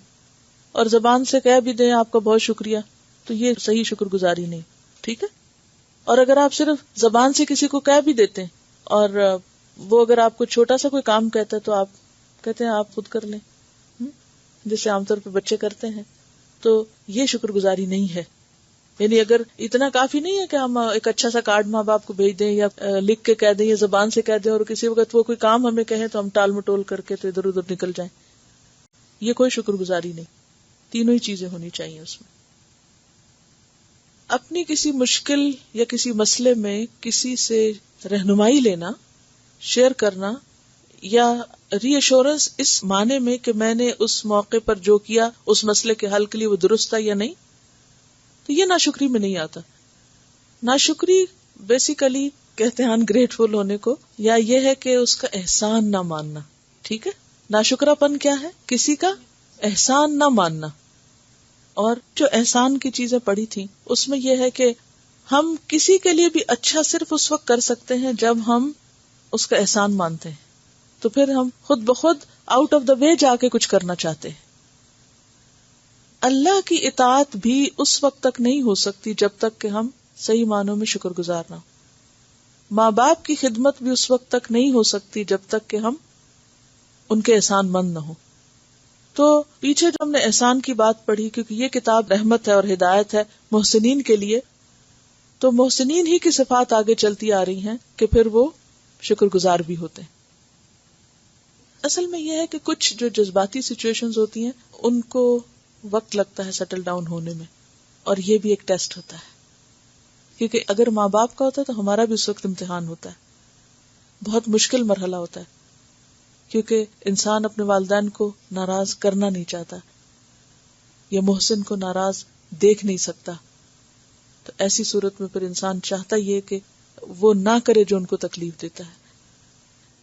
اور زبان سے کہہ بھی دیں آپ کا بہت شکریہ، تو یہ صحیح شکر گزاری نہیں. ٹھیک ہے. اور اگر آپ صرف زبان سے کسی کو کہہ بھی دیتے ہیں، اور وہ اگر آپ کو چھوٹا سا کوئی کام کہتا ہے تو آپ کہتے ہیں آپ خود کر لیں، جیسے عام طور پہ بچے کرتے ہیں، تو یہ شکر گزاری نہیں ہے. یعنی اگر اتنا کافی نہیں ہے کہ ہم ایک اچھا سا کارڈ ماں باپ کو بھیج دیں، یا لکھ کے کہہ دیں، یا زبان سے کہہ دیں، اور کسی وقت وہ کوئی کام ہمیں کہیں تو ہم ٹال مٹول کر کے تو ادھر ادھر نکل جائیں. یہ کوئی شکر گزاری نہیں. تینوں ہی چیزیں ہونی چاہیے اس میں. اپنی کسی مشکل یا کسی مسئلے میں کسی سے رہنمائی لینا، شیئر کرنا، یا ری ایشورنس اس معنی میں کہ میں نے اس موقع پر جو کیا اس مسئلے کے حل کے لیے وہ درست تھا یا نہیں، تو یہ ناشکری میں نہیں آتا. ناشکری بیسیکلی کہتے ہیں انگریٹفل ہونے کو، یا یہ ہے کہ اس کا احسان نہ ماننا. ٹھیک ہے. ناشکرا پن کیا ہے؟ کسی کا احسان نہ ماننا. اور جو احسان کی چیزیں پڑھی تھیں اس میں یہ ہے کہ ہم کسی کے لیے بھی اچھا صرف اس وقت کر سکتے ہیں جب ہم اس کا احسان مانتے ہیں. تو پھر ہم خود بخود آؤٹ آف دا وے جا کے کچھ کرنا چاہتے ہیں. اللہ کی اطاعت بھی اس وقت تک نہیں ہو سکتی جب تک کہ ہم صحیح معنوں میں شکر گزار نہ ہو. ماں باپ کی خدمت بھی اس وقت تک نہیں ہو سکتی جب تک کہ ہم ان کے احسان مند نہ ہو. تو پیچھے جو ہم نے احسان کی بات پڑھی، کیونکہ یہ کتاب رحمت ہے اور ہدایت ہے محسنین کے لیے، تو محسنین ہی کی صفات آگے چلتی آ رہی ہیں کہ پھر وہ شکر گزار بھی ہوتے ہیں. اصل میں یہ ہے کہ کچھ جو جذباتی سچویشنز ہوتی ہیں ان کو وقت لگتا ہے سیٹل ڈاؤن ہونے میں، اور یہ بھی ایک ٹیسٹ ہوتا ہے. کیونکہ اگر ماں باپ کا ہوتا ہے تو ہمارا بھی اس وقت امتحان ہوتا ہے. بہت مشکل مرحلہ ہوتا ہے، کیونکہ انسان اپنے والدین کو ناراض کرنا نہیں چاہتا، یا محسن کو ناراض دیکھ نہیں سکتا. تو ایسی صورت میں پھر انسان چاہتا یہ کہ وہ نہ کرے جو ان کو تکلیف دیتا ہے.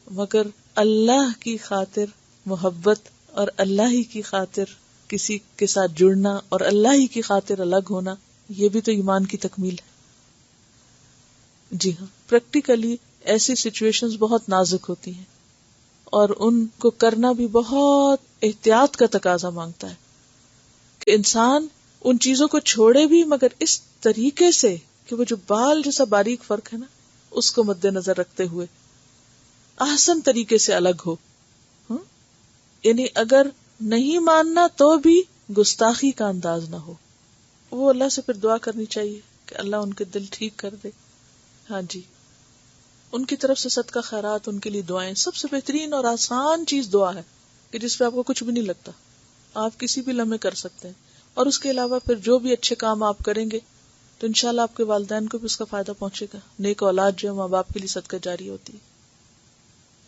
مگر اللہ کی خاطر محبت اور اللہ ہی کی خاطر کسی کے ساتھ جڑنا اور اللہ ہی کی خاطر الگ ہونا، یہ بھی تو ایمان کی تکمیل ہے. جی ہاں، پریکٹیکلی ایسی سچویشنز بہت نازک ہوتی ہیں، اور ان کو کرنا بھی بہت احتیاط کا تقاضا مانگتا ہے کہ انسان ان چیزوں کو چھوڑے بھی، مگر اس طریقے سے کہ وہ جو بال جیسا باریک فرق ہے نا اس کو مد نظر رکھتے ہوئے احسن طریقے سے الگ ہو. یعنی اگر نہیں ماننا تو بھی گستاخی کا انداز نہ ہو. وہ اللہ سے پھر دعا کرنی چاہیے کہ اللہ ان کے دل ٹھیک کر دے. ہاں جی. ان کی طرف سے صدقہ خیرات، ان کے لیے دعائیں. سب سے بہترین اور آسان چیز دعا ہے کہ جس پہ آپ کو کچھ بھی نہیں لگتا، آپ کسی بھی لمحے کر سکتے ہیں. اور اس کے علاوہ پھر جو بھی اچھے کام آپ کریں گے تو انشاءاللہ آپ کے والدین کو بھی اس کا فائدہ پہنچے گا. نیک اولاد جو ہے ماں باپ کے لیے صدقہ جاری ہوتی ہے.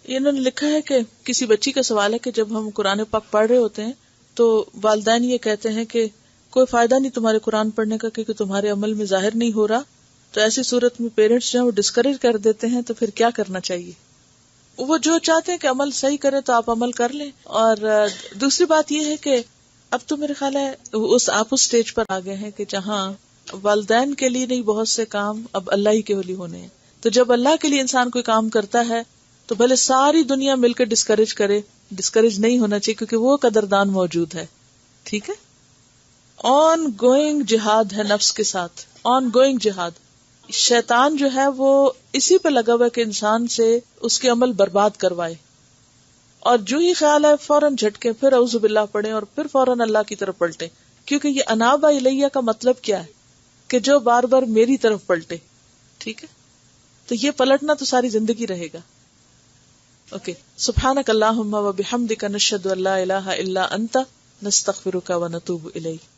انہوں نے لکھا ہے کہ کسی بچی کا سوال ہے کہ جب ہم قرآن پاک پڑھ رہے ہوتے ہیں تو والدین یہ کہتے ہیں کہ کوئی فائدہ نہیں تمہارے قرآن پڑھنے کا کیونکہ تمہارے عمل میں ظاہر نہیں ہو رہا، تو ایسی صورت میں پیرنٹس جو ہیں وہ ڈسکریج کر دیتے ہیں، تو پھر کیا کرنا چاہیے؟ وہ جو چاہتے ہیں کہ عمل صحیح کرے تو آپ عمل کر لیں. اور دوسری بات یہ ہے کہ اب تو میرے خیال ہے آپ اس سٹیج پر آ گئے ہیں کہ جہاں والدین کے لیے نہیں بہت سے کام اب اللہ ہی کے لیے ہونے ہیں. تو جب اللہ کے لیے انسان کوئی کام کرتا ہے تو بھلے ساری دنیا مل کے ڈسکریج کرے، ڈسکریج نہیں ہونا چاہیے کیونکہ وہ قدردان موجود ہے. ٹھیک ہے. آن گوئنگ جہاد ہے نفس کے ساتھ، آن گوئنگ جہاد. شیطان جو ہے وہ اسی پہ لگا ہوا ہے کہ انسان سے اس کے عمل برباد کروائے، اور جو ہی خیال ہے فوراً جھٹکے، پھر اعوذ باللہ پڑھیں اور پھر فوراً اللہ کی طرف پلٹیں. کیونکہ یہ انابا الیہ کا مطلب کیا ہے کہ جو بار بار میری طرف پلٹے. ٹھیک ہے. تو یہ پلٹنا تو ساری زندگی رہے گا. اوکے. سبحانک اللہم و بحمدک نشہد ان لا الہ الا انت نستغفرک و نتوب الیک.